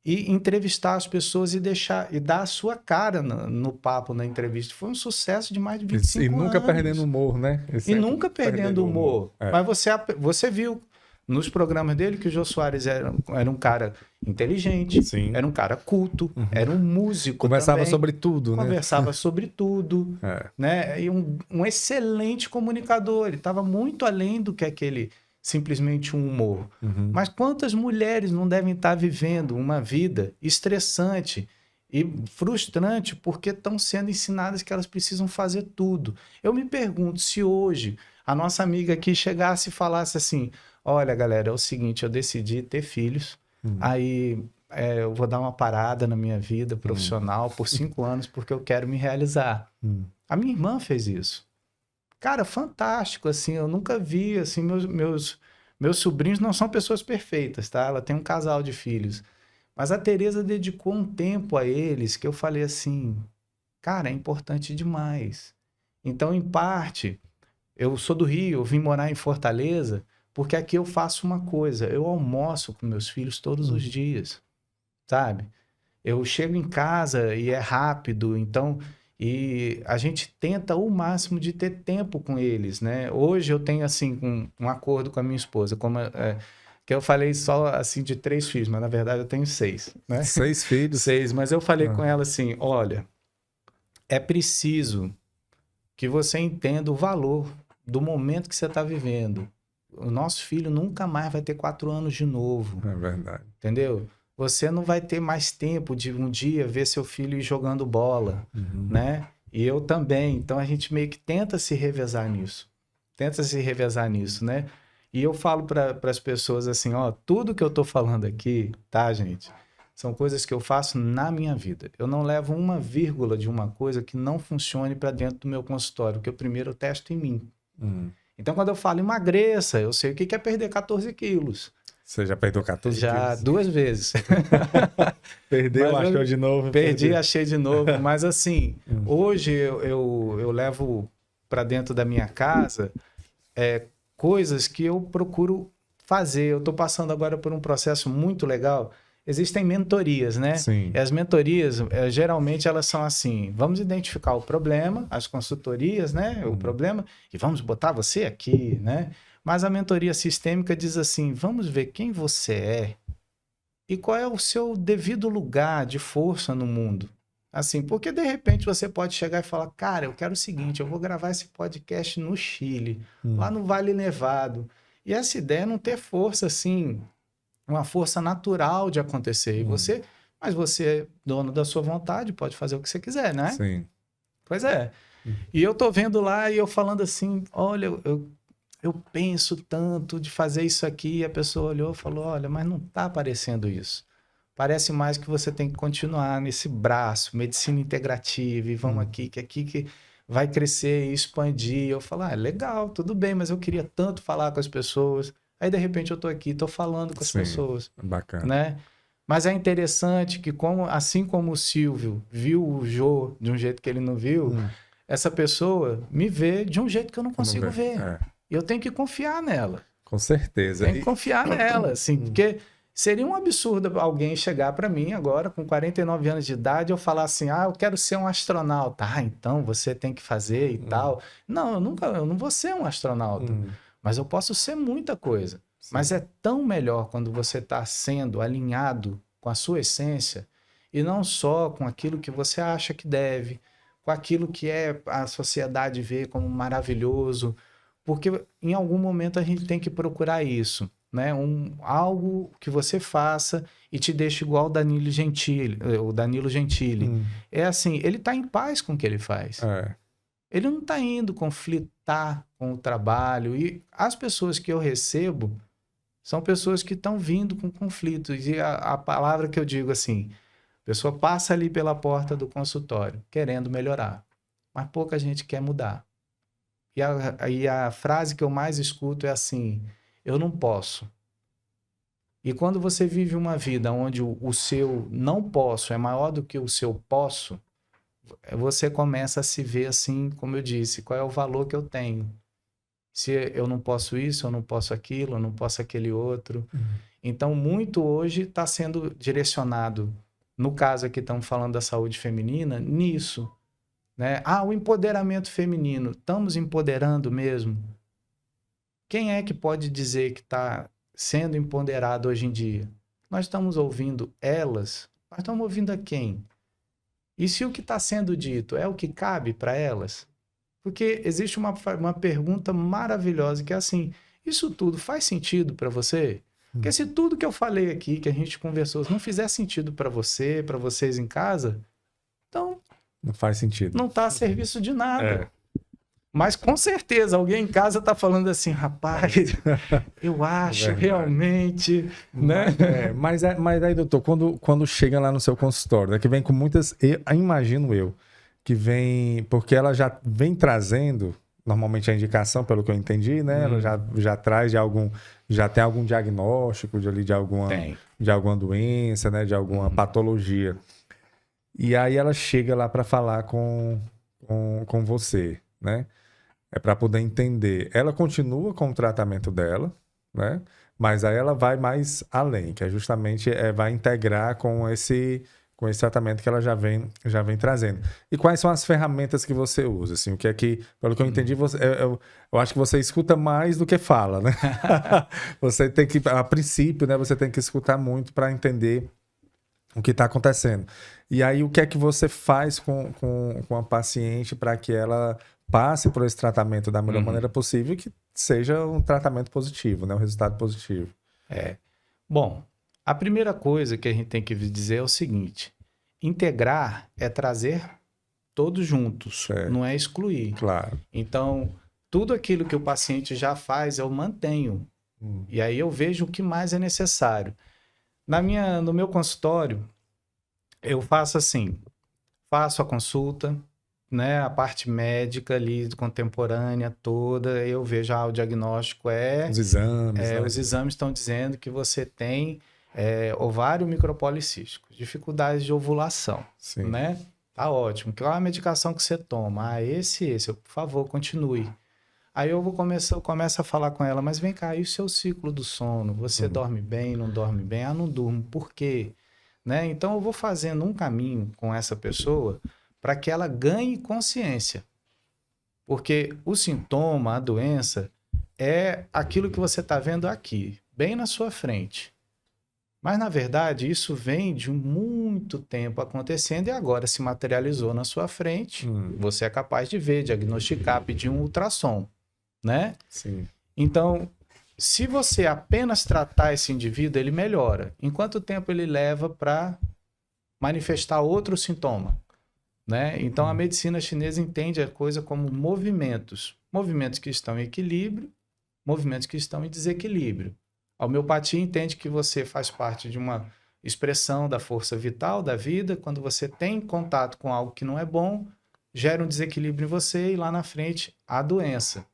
e entrevistar as pessoas e dar a sua cara no papo, na entrevista. Foi um sucesso de mais de 25 E anos. nunca perdendo o humor, né? E nunca perdendo o humor. É. Mas você viu nos programas dele que o Jô Soares era um cara inteligente, Sim. era um cara culto, era um músico Conversava também, sobre tudo, né? Conversava sobre tudo, né? E um excelente comunicador. Ele estava muito além do que aquele simplesmente um humor. Mas quantas mulheres não devem estar vivendo uma vida estressante e frustrante porque estão sendo ensinadas que elas precisam fazer tudo. Eu me pergunto se hoje a nossa amiga aqui chegasse e falasse assim, olha galera, é o seguinte, eu decidi ter filhos, aí eu vou dar uma parada na minha vida profissional por 5 anos porque eu quero me realizar. A minha irmã fez isso. Cara, fantástico, assim, eu nunca vi, assim, meus sobrinhos não são pessoas perfeitas, tá? Ela tem um casal de filhos. Mas a Tereza dedicou um tempo a eles que eu falei assim, cara, é importante demais. Então, em parte, eu sou do Rio, eu vim morar em Fortaleza, porque aqui eu faço uma coisa, eu almoço com meus filhos todos os dias, sabe? Eu chego em casa e é rápido, então... E a gente tenta o máximo de ter tempo com eles, né? Hoje eu tenho, assim, um acordo com a minha esposa, que eu falei só, assim, de 3 filhos, mas na verdade eu tenho 6, né? 6 filhos? 6, mas eu falei com ela assim, olha, é preciso que você entenda o valor do momento que você está vivendo. O nosso filho nunca mais vai ter 4 anos de novo. É verdade. Entendeu? Você não vai ter mais tempo de um dia ver seu filho ir jogando bola, né? E eu também. Então, a gente meio que tenta se revezar nisso. Né? E eu falo para as pessoas assim, ó, tudo que eu tô falando aqui, tá, gente? São coisas que eu faço na minha vida. Eu não levo uma vírgula de uma coisa que não funcione para dentro do meu consultório, porque eu primeiro testo em mim. Então, quando eu falo emagreça, eu sei o que é perder 14 quilos. Você já perdeu 14 já quilos? 2 vezes. Perdeu, achou de novo. Perdi, achei de novo. Mas assim, hoje eu levo para dentro da minha casa coisas que eu procuro fazer. Eu estou passando agora por um processo muito legal. Existem mentorias, né? Sim. E as mentorias, geralmente, elas são assim, vamos identificar o problema, as consultorias, né? O problema, e vamos botar você aqui, né? Mas a mentoria sistêmica diz assim, vamos ver quem você é e qual é o seu devido lugar de força no mundo. Assim, porque de repente você pode chegar e falar, cara, eu quero o seguinte, eu vou gravar esse podcast no Chile, lá no Vale Nevado. E essa ideia é não ter força, assim, uma força natural de acontecer. Mas você é dono da sua vontade, pode fazer o que você quiser, né? Sim. Pois é. E eu tô vendo lá e eu falando assim, olha, eu penso tanto de fazer isso aqui, e a pessoa olhou e falou, olha, mas não está aparecendo isso. Parece mais que você tem que continuar nesse braço, medicina integrativa, e vamos aqui que vai crescer e expandir. Eu falo, legal, tudo bem, mas eu queria tanto falar com as pessoas. Aí, de repente, eu estou aqui, estou falando com as pessoas. Bacana. Né? Mas é interessante que, assim como o Silvio viu o Jô de um jeito que ele não viu, essa pessoa me vê de um jeito que eu não consigo ver. E eu tenho que confiar nela. Com certeza. Tem que confiar nela, assim, porque seria um absurdo alguém chegar para mim agora, com 49 anos de idade, eu falar assim, eu quero ser um astronauta. Então você tem que fazer e tal. Não, eu não vou ser um astronauta, mas eu posso ser muita coisa. Sim. Mas é tão melhor quando você está sendo alinhado com a sua essência e não só com aquilo que você acha que deve, com aquilo que a sociedade vê como maravilhoso, porque em algum momento a gente tem que procurar isso, né? Algo que você faça e te deixe igual o Danilo Gentili. É assim, ele está em paz com o que ele faz. Ele não está indo conflitar com o trabalho. E as pessoas que eu recebo são pessoas que estão vindo com conflitos. E a palavra que eu digo assim, a pessoa passa ali pela porta do consultório querendo melhorar, mas pouca gente quer mudar. E a frase que eu mais escuto é assim, eu não posso. E quando você vive uma vida onde o seu não posso é maior do que o seu posso, você começa a se ver assim, como eu disse, qual é o valor que eu tenho. Se eu não posso isso, eu não posso aquilo, eu não posso aquele outro. Então, muito hoje está sendo direcionado, no caso aqui estamos falando da saúde feminina, nisso, né? O empoderamento feminino, estamos empoderando mesmo? Quem é que pode dizer que está sendo empoderado hoje em dia? Nós estamos ouvindo elas, nós estamos ouvindo a quem? E se o que está sendo dito é o que cabe para elas? Porque existe uma pergunta maravilhosa que é assim, isso tudo faz sentido para você? Porque se tudo que eu falei aqui, que a gente conversou, não fizer sentido para você, para vocês em casa, então... Não faz sentido. Não está a serviço de nada. É. Mas com certeza alguém em casa está falando assim, rapaz, eu acho realmente, né? Mas aí, doutor, quando chega lá no seu consultório, né, que vem com muitas, imagino eu, que vem, porque ela já vem trazendo, normalmente a indicação, pelo que eu entendi, né? Ela já traz já tem algum diagnóstico de alguma doença, né? De alguma patologia. E aí ela chega lá para falar com você, né? É para poder entender. Ela continua com o tratamento dela, né? Mas aí ela vai mais além, que é justamente vai integrar com esse tratamento que ela já vem trazendo. E quais são as ferramentas que você usa? Assim, o que é que, pelo que eu entendi, eu acho que você escuta mais do que fala, né? Você tem que, a princípio, né? Você tem que escutar muito para entender o que está acontecendo. E aí, o que é que você faz com a paciente para que ela passe por esse tratamento da melhor maneira possível e que seja um tratamento positivo, né? Um resultado positivo. Bom, a primeira coisa que a gente tem que dizer é o seguinte: integrar é trazer todos juntos, não é excluir. Claro. Então, tudo aquilo que o paciente já faz, eu mantenho. E aí eu vejo o que mais é necessário. No meu consultório, eu faço assim, faço a consulta, né, a parte médica ali, contemporânea toda, eu vejo o diagnóstico os exames. Né? Os exames estão dizendo que você tem ovário micropolicístico, dificuldades de ovulação, Sim. né? Tá ótimo. Qual é a medicação que você toma? Esse, por favor, continue. Aí eu começo a falar com ela, mas vem cá, e o seu ciclo do sono? Você dorme bem, não dorme bem? Não durmo. Por quê? Né? Então eu vou fazendo um caminho com essa pessoa para que ela ganhe consciência. Porque o sintoma, a doença, é aquilo que você está vendo aqui, bem na sua frente. Mas, na verdade, isso vem de muito tempo acontecendo e agora se materializou na sua frente. Você é capaz de ver, diagnosticar, pedir um ultrassom, né? Sim. Então, se você apenas tratar esse indivíduo, ele melhora. Em quanto tempo ele leva para manifestar outro sintoma? Né? Então, a medicina chinesa entende a coisa como movimentos. Movimentos que estão em equilíbrio, movimentos que estão em desequilíbrio. A homeopatia entende que você faz parte de uma expressão da força vital da vida. Quando você tem contato com algo que não é bom, gera um desequilíbrio em você e lá na frente a doença.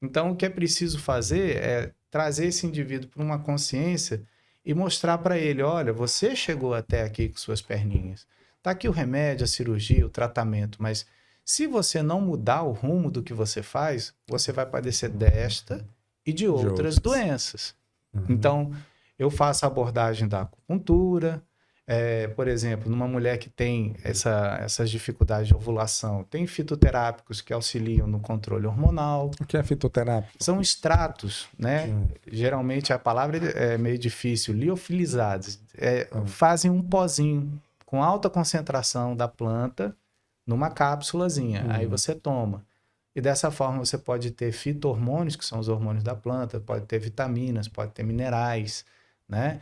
Então, o que é preciso fazer é trazer esse indivíduo para uma consciência e mostrar para ele, olha, você chegou até aqui com suas perninhas. Está aqui o remédio, a cirurgia, o tratamento, mas se você não mudar o rumo do que você faz, você vai padecer desta e de outras doenças. Então, eu faço a abordagem da acupuntura, por exemplo, numa mulher que tem essas dificuldades de ovulação, tem fitoterápicos que auxiliam no controle hormonal. O que é fitoterápico? São extratos, né? Geralmente a palavra é meio difícil, liofilizados. Fazem um pozinho com alta concentração da planta numa cápsulazinha. Aí você toma. E dessa forma você pode ter fito-hormônios, que são os hormônios da planta, pode ter vitaminas, pode ter minerais, né?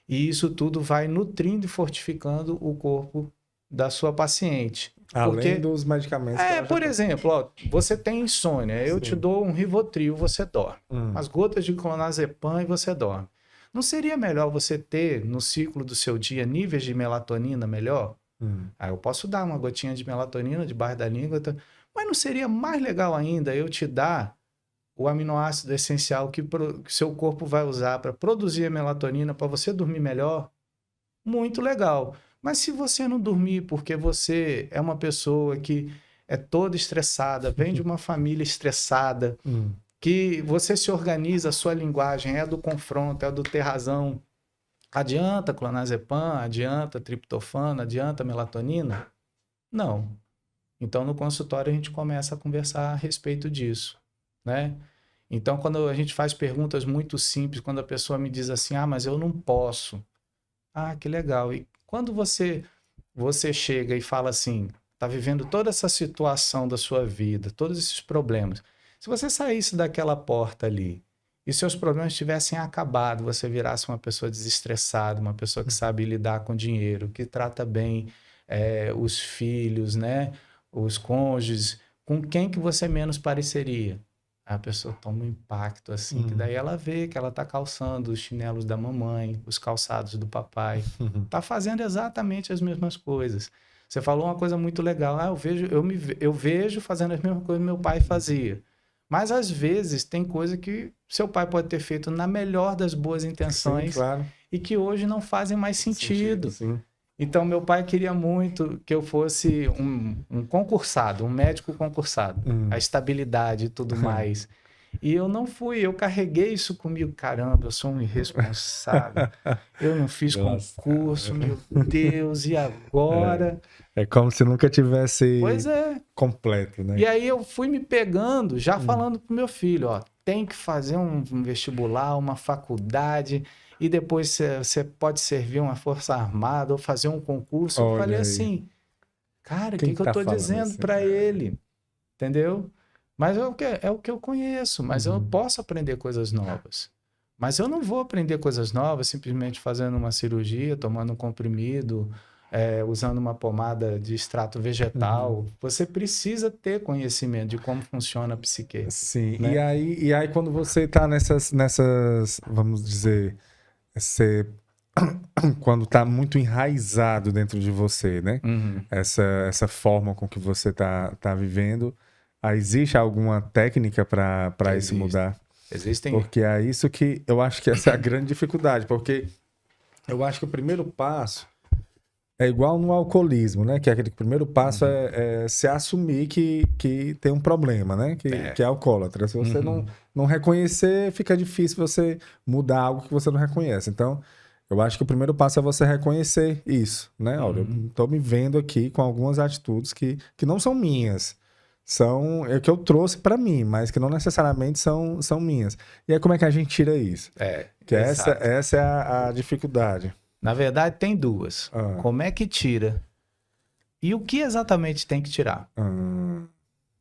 E isso tudo vai nutrindo e fortificando o corpo da sua paciente. Além dos medicamentos. Por exemplo, você tem insônia, eu te dou um Rivotril, você dorme. As gotas de clonazepam e você dorme. Não seria melhor você ter no ciclo do seu dia níveis de melatonina melhor? Aí eu posso dar uma gotinha de melatonina debaixo da língua, mas não seria mais legal ainda eu te dar o aminoácido essencial que seu corpo vai usar para produzir a melatonina para você dormir melhor? Muito legal. Mas se você não dormir porque você é uma pessoa que é toda estressada, vem de uma família estressada, que você se organiza, a sua linguagem é do confronto, é do ter razão. Adianta clonazepam, adianta triptofano, adianta melatonina? Não. Então, no consultório, a gente começa a conversar a respeito disso, né? Então, quando a gente faz perguntas muito simples, quando a pessoa me diz assim, mas eu não posso. Ah, que legal. E quando você chega e fala assim, está vivendo toda essa situação da sua vida, todos esses problemas. Se você saísse daquela porta ali e seus problemas tivessem acabado, você virasse uma pessoa desestressada, uma pessoa que sabe lidar com dinheiro, que trata bem os filhos, né? Os cônjuges, com quem que você menos pareceria? A pessoa toma um impacto assim, que daí ela vê que ela está calçando os chinelos da mamãe, os calçados do papai, está fazendo exatamente as mesmas coisas. Você falou uma coisa muito legal, eu vejo fazendo as mesmas coisas que meu pai fazia. Mas às vezes tem coisa que seu pai pode ter feito na melhor das boas intenções, sim, claro, e que hoje não fazem mais sentido. Sim. Então, meu pai queria muito que eu fosse um concursado, um médico concursado. A estabilidade e tudo mais. E eu não fui, eu carreguei isso comigo. Caramba, eu sou um irresponsável. Eu não fiz concurso, meu Deus, e agora? É como se nunca tivesse completo, né? E aí eu fui me pegando, já falando pro meu filho, tem que fazer um vestibular, uma faculdade... E depois você pode servir uma força armada ou fazer um concurso. Olha, eu falei assim, cara, o que eu estou dizendo para ele? Entendeu? Mas é o que eu conheço, mas eu posso aprender coisas novas. Mas eu não vou aprender coisas novas simplesmente fazendo uma cirurgia, tomando um comprimido, usando uma pomada de extrato vegetal. Você precisa ter conhecimento de como funciona a psique. Sim, né? E aí quando você está nessas, vamos dizer... quando está muito enraizado dentro de você, né? Essa forma com que você está vivendo, existe alguma técnica para isso mudar? Existem. Porque é isso que eu acho que essa é a grande dificuldade, porque eu acho que o primeiro passo é igual no alcoolismo, né? Que aquele primeiro passo é se assumir que tem um problema, né? Que é alcoólatra. Se você não reconhecer, fica difícil você mudar algo que você não reconhece. Então, eu acho que o primeiro passo é você reconhecer isso, né? Olha, eu estou me vendo aqui com algumas atitudes que não são minhas. São que eu trouxe para mim, mas que não necessariamente são minhas. E aí, como é que a gente tira isso? Que essa é a dificuldade. Na verdade, tem duas. Como é que tira? E o que exatamente tem que tirar?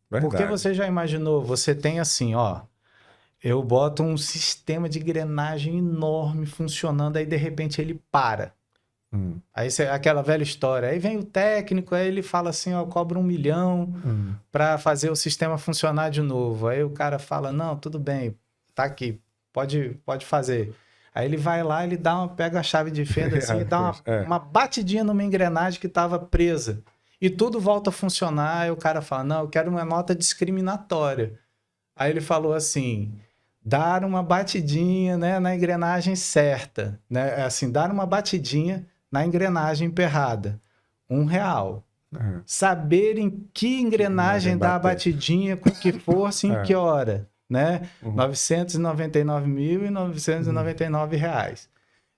Porque você já imaginou, você tem assim, eu boto um sistema de engrenagem enorme funcionando, aí de repente ele para. Aí aquela velha história, aí vem o técnico, aí ele fala assim, eu cobro 1 milhão para fazer o sistema funcionar de novo. Aí o cara fala, não, tudo bem, tá aqui, pode fazer. Aí ele vai lá, ele pega a chave de fenda assim, e dá uma batidinha numa engrenagem que estava presa. E tudo volta a funcionar, aí o cara fala, não, eu quero uma nota discriminatória. Aí ele falou assim, dar uma batidinha, né, na engrenagem certa, né? Assim, dar uma batidinha na engrenagem emperrada, R$1. Saber em que engrenagem dar a batidinha, com que força, em que hora. Né? R$999.999.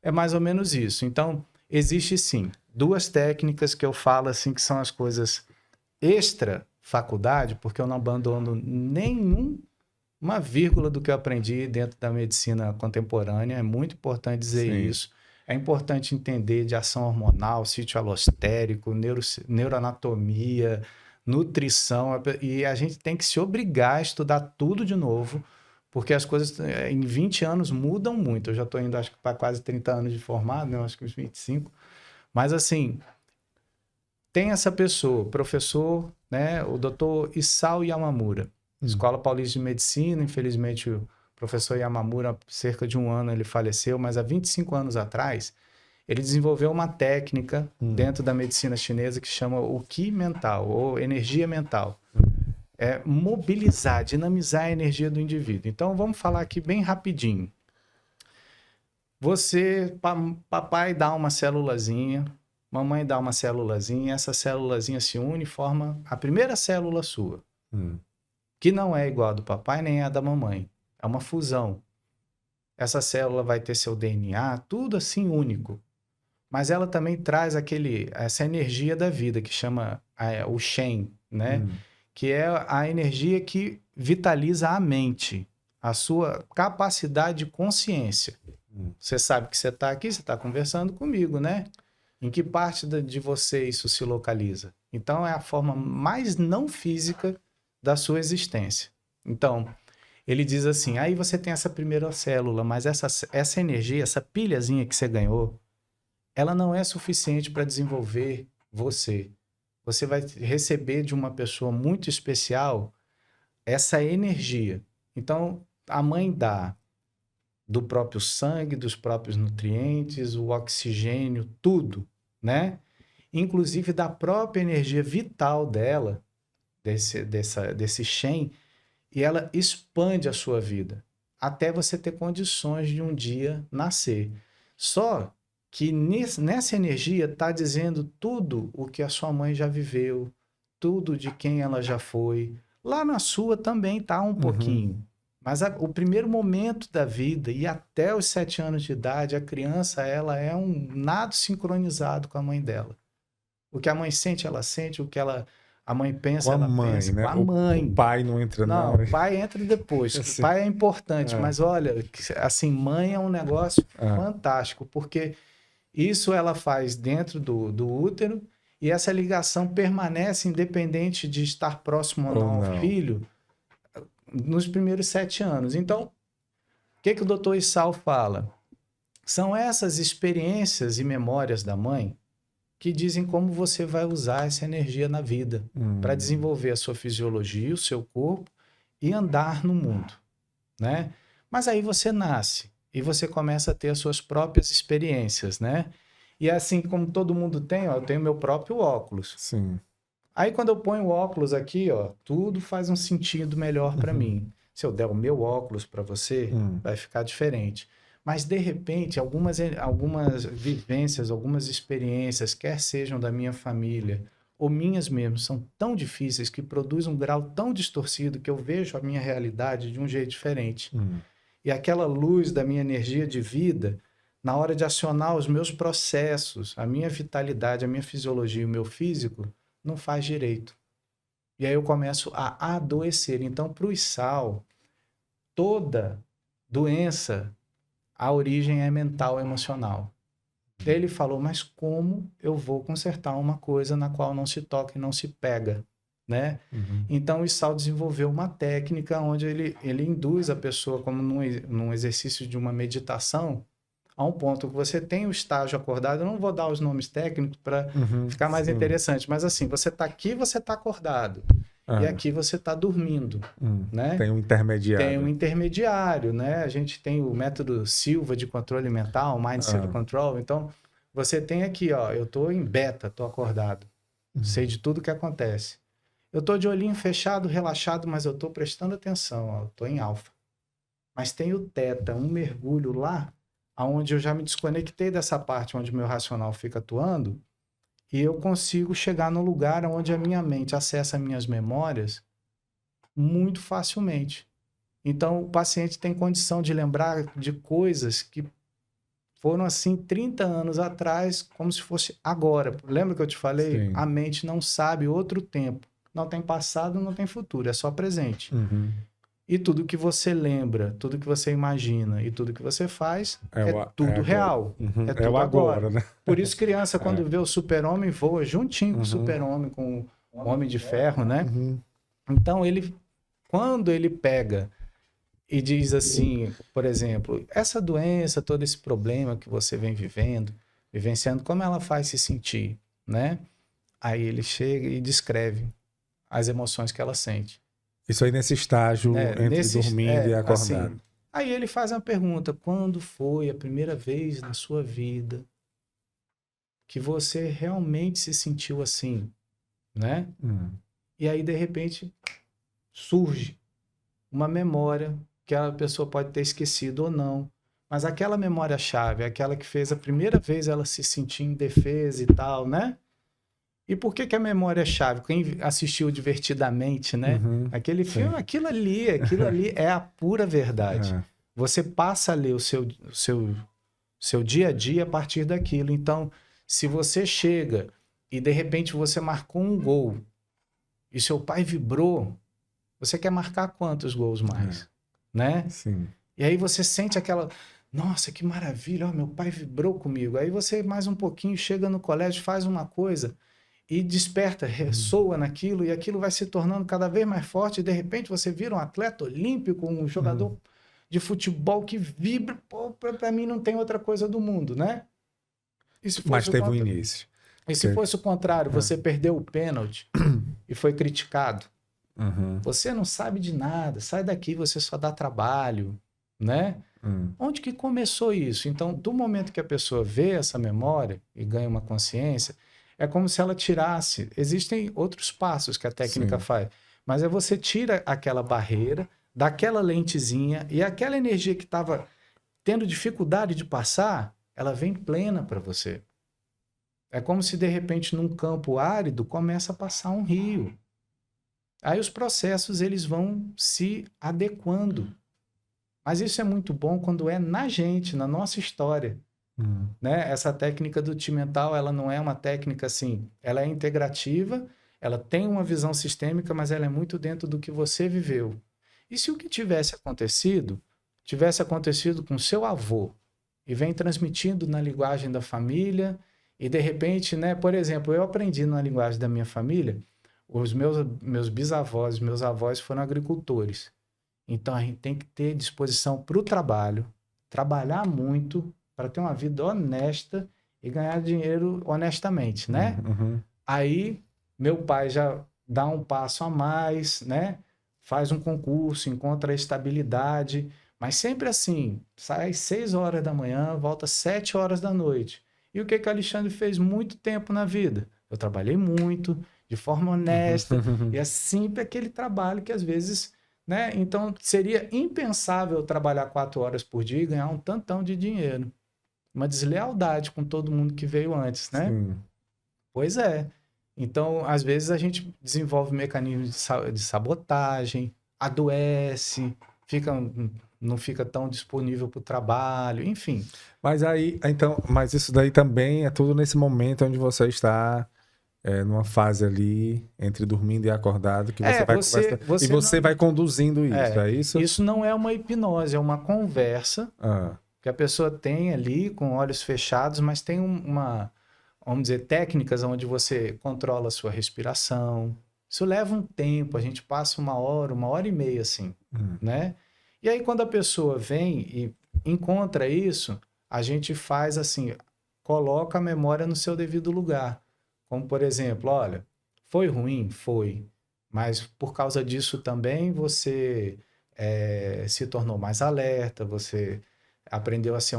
É mais ou menos isso. Então, existe sim 2 técnicas que eu falo assim que são as coisas extra faculdade, porque eu não abandono nenhuma vírgula do que eu aprendi dentro da medicina contemporânea. É muito importante dizer isso. É importante entender de ação hormonal, sítio alostérico, neuroanatomia, nutrição, e a gente tem que se obrigar a estudar tudo de novo, porque as coisas em 20 anos mudam muito. Eu já estou indo, acho que para quase 30 anos de formado, né? Acho que uns 25. Mas assim, tem essa pessoa, professor, né? O Dr. Isao Yamamura, Escola Paulista de Medicina. Infelizmente, o professor Yamamura, há cerca de 1 ano, ele faleceu, mas há 25 anos atrás, ele desenvolveu uma técnica dentro da medicina chinesa que chama o Qi mental, ou energia mental. É mobilizar, dinamizar a energia do indivíduo. Então, vamos falar aqui bem rapidinho. Papai dá uma célulazinha, mamãe dá uma célulazinha, essa célulazinha se une e forma a primeira célula sua, que não é igual a do papai nem a da mamãe. é uma fusão. Essa célula vai ter seu DNA, tudo assim único. Mas ela também traz essa energia da vida, que chama o Shen, né? Que é a energia que vitaliza a mente, a sua capacidade de consciência. Você sabe que você está aqui, você está conversando comigo, né? Em que parte de você isso se localiza? Então, é a forma mais não física da sua existência. Então, ele diz assim, aí você tem essa primeira célula, mas essa energia, essa pilhazinha que você ganhou, ela não é suficiente para desenvolver você. Você vai receber de uma pessoa muito especial essa energia. Então, a mãe dá do próprio sangue, dos próprios nutrientes, o oxigênio, tudo, né? Inclusive da própria energia vital dela, desse Shen, e ela expande a sua vida, até você ter condições de um dia nascer. Só que nessa energia está dizendo tudo o que a sua mãe já viveu, tudo de quem ela já foi. Lá na sua também está um pouquinho. Mas o primeiro momento da vida e até os 7 anos de idade, a criança ela é um nado sincronizado com a mãe dela. O que a mãe sente, ela sente. O que a mãe pensa, ela pensa. Né? Com a mãe. O pai não entra, não. Não, o pai entra depois. O pai é importante, mas olha, assim, mãe é um negócio fantástico, porque isso ela faz dentro do útero e essa ligação permanece independente de estar próximo ou não ao filho nos primeiros 7 anos. Então, o que o Dr. Issal fala? São essas experiências e memórias da mãe que dizem como você vai usar essa energia na vida para desenvolver a sua fisiologia, o seu corpo e andar no mundo, né? Mas aí você nasce e você começa a ter as suas próprias experiências, né? E assim como todo mundo tem, ó, eu tenho meu próprio óculos. Sim. Aí quando eu ponho o óculos aqui, ó, tudo faz um sentido melhor para mim. Se eu der o meu óculos para você, vai ficar diferente. Mas, de repente, algumas vivências, algumas experiências, quer sejam da minha família ou minhas mesmo, são tão difíceis que produzem um grau tão distorcido que eu vejo a minha realidade de um jeito diferente. E aquela luz da minha energia de vida, na hora de acionar os meus processos, a minha vitalidade, a minha fisiologia e o meu físico, não faz direito. E aí eu começo a adoecer. Então, para o Issal, toda doença, a origem é mental, emocional. Daí ele falou, mas como eu vou consertar uma coisa na qual não se toca e não se pega, né? Então, o Issal desenvolveu uma técnica onde ele induz a pessoa, como num exercício de uma meditação, a um ponto que você tem o estágio acordado. Eu não vou dar os nomes técnicos para ficar mais interessante, mas assim, você está aqui, você está acordado. E aqui você está dormindo, né? Tem um intermediário. Tem um intermediário, né? A gente tem o método Silva de controle mental, Mind Silva Control. Então, você tem aqui, ó, eu estou em beta, estou acordado. Sei de tudo que acontece. Eu estou de olhinho fechado, relaxado, mas eu estou prestando atenção, ó, eu estou em alfa. Mas tem o teta, um mergulho lá, onde eu já me desconectei dessa parte onde o meu racional fica atuando, e eu consigo chegar no lugar onde a minha mente acessa minhas memórias muito facilmente. Então, o paciente tem condição de lembrar de coisas que foram assim 30 anos atrás, como se fosse agora. Lembra que eu te falei? A mente não sabe outro tempo. Não tem passado, não tem futuro, é só presente. E tudo que você lembra, tudo que você imagina e tudo que você faz é tudo real. É tudo agora. Né? Por isso, criança, quando vê o super-homem, voa juntinho com o super-homem, com o Homem de Ferro, né? Então, quando ele pega e diz assim, por exemplo, essa doença, todo esse problema que você vem vivenciando, como ela faz se sentir, né? Aí ele chega e descreve as emoções que ela sente. Isso aí nesse estágio entre dormindo e acordado. Assim, aí ele faz uma pergunta, quando foi a primeira vez na sua vida que você realmente se sentiu assim, né? E aí, de repente, surge uma memória que a pessoa pode ter esquecido ou não, mas aquela memória-chave, aquela que fez a primeira vez ela se sentir indefesa e tal, né? E por que que a memória é chave? Quem assistiu Divertidamente, né? Uhum. Aquele Sim. filme, aquilo ali é a pura verdade. É. Você passa a ler o seu dia a dia a partir daquilo. Então, se você chega e de repente você marcou um gol e seu pai vibrou, você quer marcar quantos gols mais? Né? Sim. E aí você sente aquela, nossa, que maravilha, ó, meu pai vibrou comigo. Aí você mais um pouquinho chega no colégio, faz uma coisa e desperta, ressoa naquilo, e aquilo vai se tornando cada vez mais forte, e de repente você vira um atleta olímpico, um jogador de futebol que vibra. Pô, para mim não tem outra coisa do mundo, né? E se Mas fosse teve um início. E se fosse o contrário, você perdeu o pênalti e foi criticado. Uhum. Você não sabe de nada, sai daqui, você só dá trabalho, né? Onde que começou isso? Então, do momento que a pessoa vê essa memória e ganha uma consciência, é como se ela tirasse. Existem outros passos que a técnica Sim. faz, mas é você tira aquela barreira, daquela lentezinha, e aquela energia que estava tendo dificuldade de passar, ela vem plena para você. É como se, de repente, num campo árido, começa a passar um rio. Aí os processos eles vão se adequando. Mas isso é muito bom quando é na gente, na nossa história. Né? Essa técnica do Ti Mental, ela não é uma técnica assim, ela é integrativa, ela tem uma visão sistêmica, mas ela é muito dentro do que você viveu. E se o que tivesse acontecido com seu avô e vem transmitindo na linguagem da família e de repente, né, por exemplo, eu aprendi na linguagem da minha família, os meus bisavós, meus avós foram agricultores. Então a gente tem que ter disposição para o trabalho, trabalhar muito para ter uma vida honesta e ganhar dinheiro honestamente, né? Aí meu pai já dá um passo a mais, né? Faz um concurso, encontra a estabilidade, mas sempre assim, sai às 6 horas da manhã, volta às 7 horas da noite. E o que que o Alexandre fez muito tempo na vida? Eu trabalhei muito, de forma honesta, e é sempre aquele trabalho que às vezes, né? Então seria impensável eu trabalhar 4 horas por dia e ganhar um tantão de dinheiro. Uma deslealdade com todo mundo que veio antes, né? Sim. Pois é. Então, às vezes a gente desenvolve mecanismos de sabotagem, adoece, não fica tão disponível para o trabalho, enfim. Mas aí, então, mas isso daí também é tudo nesse momento onde você está numa fase ali entre dormindo e acordado, que você vai conversando, e você vai conduzindo isso, é isso? Isso não é uma hipnose, é uma conversa que a pessoa tem ali com olhos fechados, mas tem vamos dizer, técnicas onde você controla a sua respiração. Isso leva um tempo, a gente passa 1 hora e meia, assim, né? E aí, quando a pessoa vem e encontra isso, a gente faz assim, coloca a memória no seu devido lugar. Como, por exemplo, olha, foi ruim? Foi. Mas por causa disso também você se tornou mais alerta, você aprendeu a ser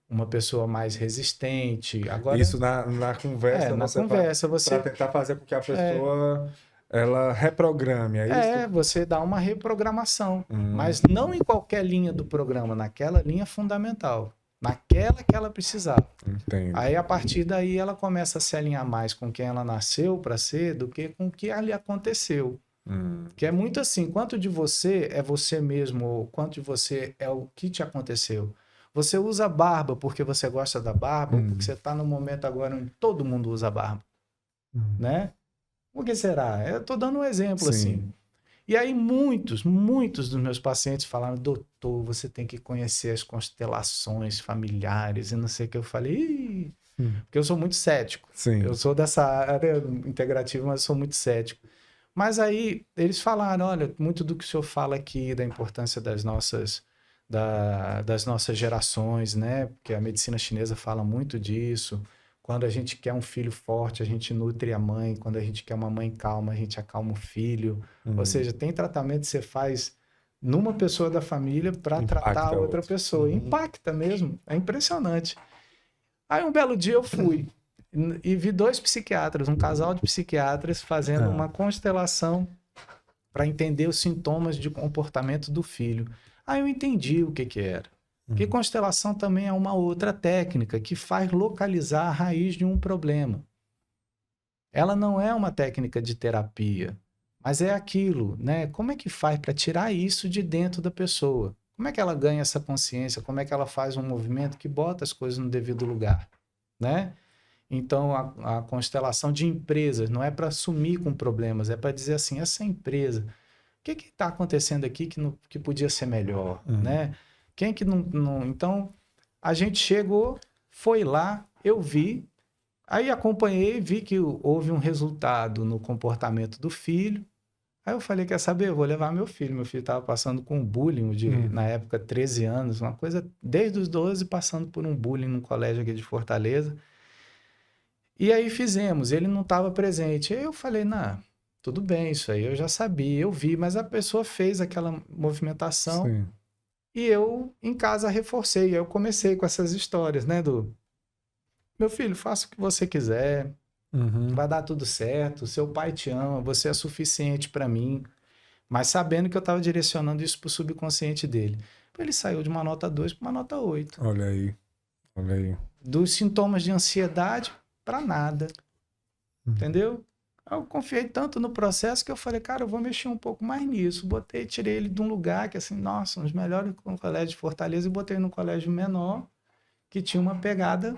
uma pessoa mais resistente. Agora, isso na conversa, você para tentar fazer com que a pessoa ela reprograme, é isso? Você dá uma reprogramação, mas não em qualquer linha do programa, naquela linha fundamental, naquela que ela precisava. Entendo. Aí, a partir daí, ela começa a se alinhar mais com quem ela nasceu para ser do que com o que ali aconteceu. Que é muito assim, quanto de você é você mesmo, ou quanto de você é o que te aconteceu. Você usa barba porque você gosta da barba, ou porque você está no momento agora onde todo mundo usa barba, né? Por que será? Eu estou dando um exemplo assim. E aí muitos dos meus pacientes falaram, doutor, você tem que conhecer as constelações familiares e não sei o que. Eu falei, porque eu sou muito cético. Sim. Eu sou dessa área integrativa, mas eu sou muito cético. Mas aí eles falaram, olha, muito do que o senhor fala aqui, da importância das nossas gerações, né? Porque a medicina chinesa fala muito disso. Quando a gente quer um filho forte, a gente nutre a mãe. Quando a gente quer uma mãe calma, a gente acalma o filho. Ou seja, tem tratamento que você faz numa pessoa da família para tratar a outra pessoa. Impacta mesmo. É impressionante. Aí um belo dia eu fui e vi 2 psiquiatras, um casal de psiquiatras fazendo uma constelação para entender os sintomas de comportamento do filho. Aí eu entendi o que era. Porque constelação também é uma outra técnica que faz localizar a raiz de um problema. Ela não é uma técnica de terapia, mas é aquilo, né? Como é que faz para tirar isso de dentro da pessoa? Como é que ela ganha essa consciência? Como é que ela faz um movimento que bota as coisas no devido lugar, né? Então, a constelação de empresas não é para sumir com problemas, é para dizer assim, essa empresa, o que está acontecendo aqui que podia ser melhor, né? Quem que não... Então, a gente chegou, foi lá, eu vi, aí acompanhei, vi que houve um resultado no comportamento do filho. Aí eu falei, quer saber? Eu vou levar meu filho. Meu filho estava passando com bullying na época, 13 anos, uma coisa desde os 12, passando por um bullying num colégio aqui de Fortaleza. E aí fizemos, ele não estava presente. Aí eu falei, não, tudo bem, isso aí eu já sabia, eu vi, mas a pessoa fez aquela movimentação. Sim. E eu, em casa, reforcei. Eu comecei com essas histórias, né? Meu filho, faça o que você quiser, vai dar tudo certo, seu pai te ama, você é suficiente para mim. Mas sabendo que eu estava direcionando isso para o subconsciente dele. Ele saiu de uma nota 2 para uma nota 8. Olha aí, olha aí. Dos sintomas de ansiedade para nada. Entendeu? Eu confiei tanto no processo que eu falei, cara, eu vou mexer um pouco mais nisso. Tirei ele de um lugar que, assim, nossa, um dos melhores colégios de Fortaleza e botei num colégio menor que tinha uma pegada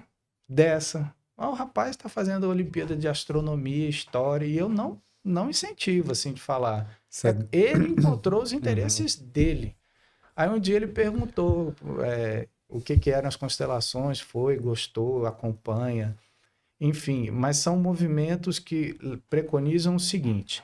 dessa. O rapaz está fazendo a Olimpíada de Astronomia, História, e eu não incentivo, assim, de falar. Ele encontrou os interesses dele. Aí um dia ele perguntou o que eram as constelações, gostou, acompanha. Enfim, mas são movimentos que preconizam o seguinte: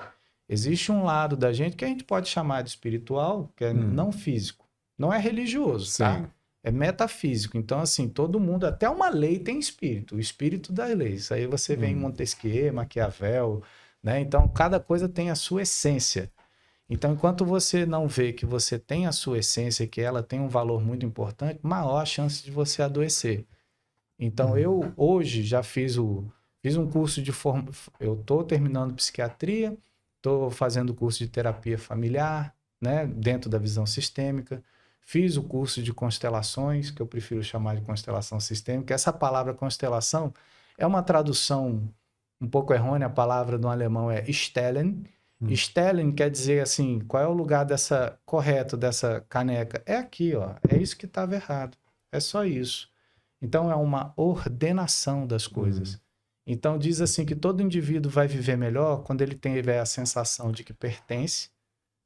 existe um lado da gente que a gente pode chamar de espiritual, que é não físico. Não é religioso, Sim. tá? É metafísico. Então, assim, todo mundo, até uma lei tem espírito, o espírito das leis. Aí você vem em Montesquieu, Maquiavel, né? Então, cada coisa tem a sua essência. Então, enquanto você não vê que você tem a sua essência e que ela tem um valor muito importante, maior a chance de você adoecer. Então, eu hoje já fiz um curso de formação. Eu estou terminando psiquiatria, estou fazendo o curso de terapia familiar, né, dentro da visão sistêmica. Fiz o curso de constelações, que eu prefiro chamar de constelação sistêmica. Essa palavra constelação é uma tradução um pouco errônea, a palavra do alemão é Stellen. Stellen quer dizer assim, qual é o lugar correto dessa caneca? É aqui, ó. É isso que estava errado. É só isso. Então, é uma ordenação das coisas. Então, diz assim que todo indivíduo vai viver melhor quando ele tiver a sensação de que pertence,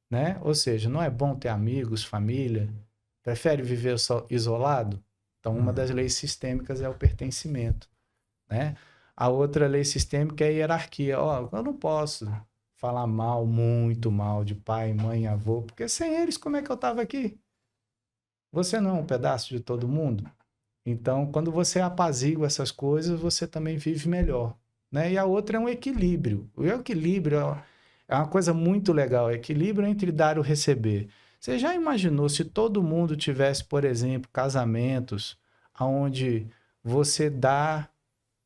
né? Ou seja, não é bom ter amigos, família. Prefere viver só isolado? Então, uma das leis sistêmicas é o pertencimento, né? A outra lei sistêmica é a hierarquia. Ó, eu não posso falar muito mal de pai, mãe, avô, porque sem eles, como é que eu estava aqui? Você não é um pedaço de todo mundo? Então, quando você apazigua essas coisas, você também vive melhor, né? E a outra é um equilíbrio. O equilíbrio é uma coisa muito legal. O equilíbrio entre dar e receber. Você já imaginou se todo mundo tivesse, por exemplo, casamentos onde você dá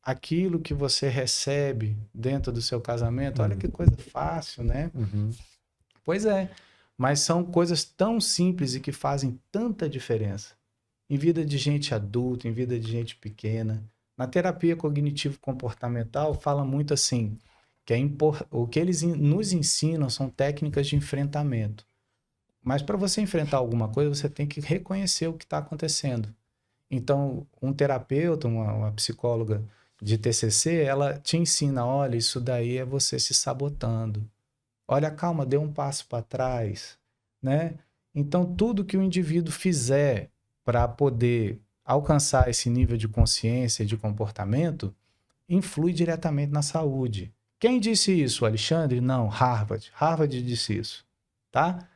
aquilo que você recebe dentro do seu casamento? Olha que coisa fácil, né? Pois é. Mas são coisas tão simples e que fazem tanta diferença. Em vida de gente adulta, em vida de gente pequena. Na terapia cognitivo-comportamental fala muito assim, que o que eles nos ensinam são técnicas de enfrentamento. Mas para você enfrentar alguma coisa, você tem que reconhecer o que está acontecendo. Então, um terapeuta, uma psicóloga de TCC, ela te ensina, olha, isso daí é você se sabotando. Olha, calma, dê um passo para trás, né? Então, tudo que o indivíduo fizer para poder alcançar esse nível de consciência e de comportamento, influi diretamente na saúde. Quem disse isso, Alexandre? Não, Harvard. Harvard disse isso, tá?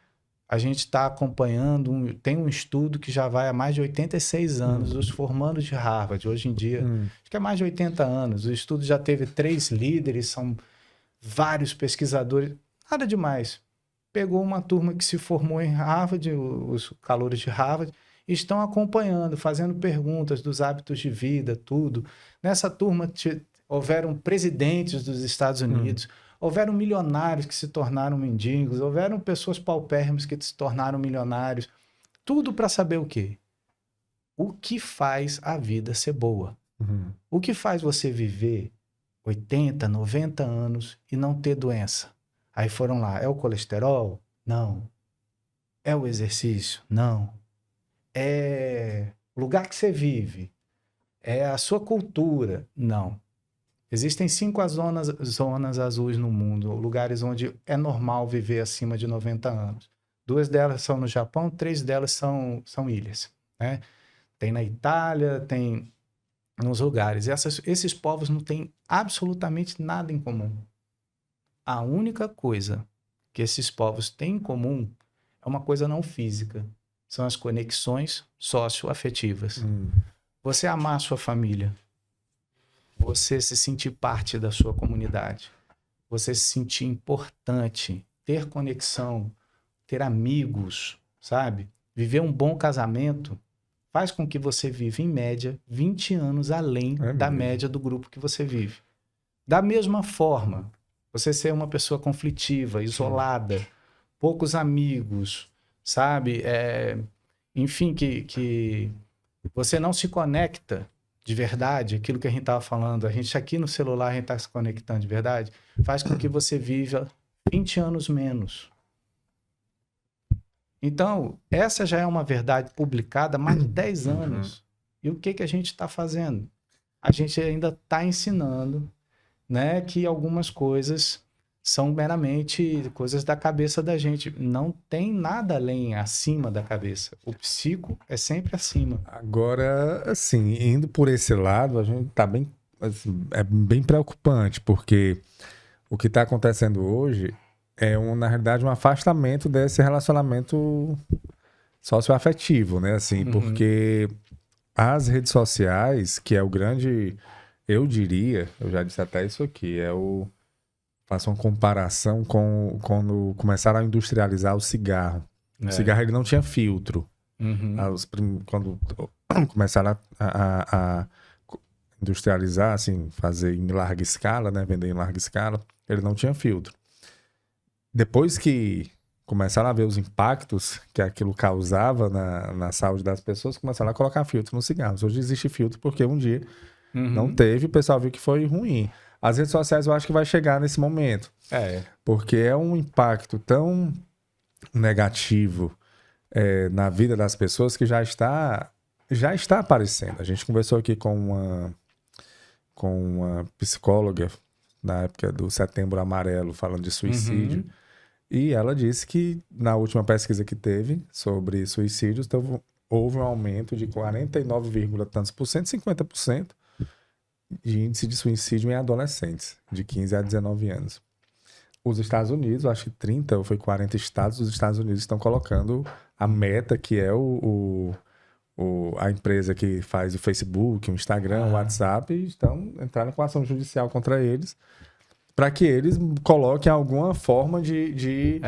A gente está acompanhando, tem um estudo que já vai há mais de 86 anos, os formandos de Harvard, hoje em dia, acho que é mais de 80 anos. O estudo já teve 3 líderes, são vários pesquisadores, nada demais. Pegou uma turma que se formou em Harvard, os calouros de Harvard, estão acompanhando, fazendo perguntas dos hábitos de vida, tudo. Nessa turma houveram presidentes dos Estados Unidos, houveram milionários que se tornaram mendigos, houveram pessoas paupérrimas que se tornaram milionários. Tudo para saber o quê? O que faz a vida ser boa? O que faz você viver 80, 90 anos e não ter doença. Aí foram lá, é o colesterol? Não. É o exercício? Não. É o lugar que você vive? É a sua cultura? Não. Existem 5 zonas azuis no mundo, lugares onde é normal viver acima de 90 anos. 2 delas são no Japão, 3 delas são ilhas, né? Tem na Itália, tem nos lugares. Esses povos não têm absolutamente nada em comum. A única coisa que esses povos têm em comum é uma coisa não física. São as conexões socioafetivas. Você amar a sua família. Você se sentir parte da sua comunidade. Você se sentir importante. Ter conexão. Ter amigos, sabe? Viver um bom casamento faz com que você viva, em média, 20 anos além da média do grupo que você vive. Da mesma forma, você ser uma pessoa conflitiva, isolada, poucos amigos, sabe? Enfim, que você não se conecta de verdade, aquilo que a gente estava falando, a gente aqui no celular, a gente está se conectando de verdade, faz com que você viva 20 anos menos. Então, essa já é uma verdade publicada há mais de 10 anos. E o que a gente está fazendo? A gente ainda está ensinando, né, que algumas coisas são meramente coisas da cabeça da gente. Não tem nada além, acima da cabeça. O psico é sempre acima. Agora, assim, indo por esse lado, a gente tá bem, assim, é bem preocupante, porque o que está acontecendo hoje é, na realidade, um afastamento desse relacionamento socioafetivo, né? Assim, porque as redes sociais, que é o grande, eu diria, eu já disse até isso aqui, faço uma comparação com quando começaram a industrializar o cigarro. O cigarro, ele não tinha filtro. Quando começaram a industrializar, assim, fazer em larga escala, né? Vender em larga escala, ele não tinha filtro. Depois que começaram a ver os impactos que aquilo causava na saúde das pessoas, começaram a colocar filtro nos cigarros. Hoje existe filtro porque um dia não teve, o pessoal viu que foi ruim. As redes sociais eu acho que vai chegar nesse momento. Porque é um impacto tão negativo na vida das pessoas que já está aparecendo. A gente conversou aqui com uma psicóloga na época do Setembro Amarelo, falando de suicídio. E ela disse que na última pesquisa que teve sobre suicídios, houve um aumento de 49, tantos por cento, 50% de índice de suicídio em adolescentes, de 15 a 19 anos. Os Estados Unidos, acho que 30 ou foi 40 estados, os Estados Unidos estão colocando a Meta, que é a empresa que faz o Facebook, o Instagram, o WhatsApp, e estão entrando com ação judicial contra eles, para que eles coloquem alguma forma de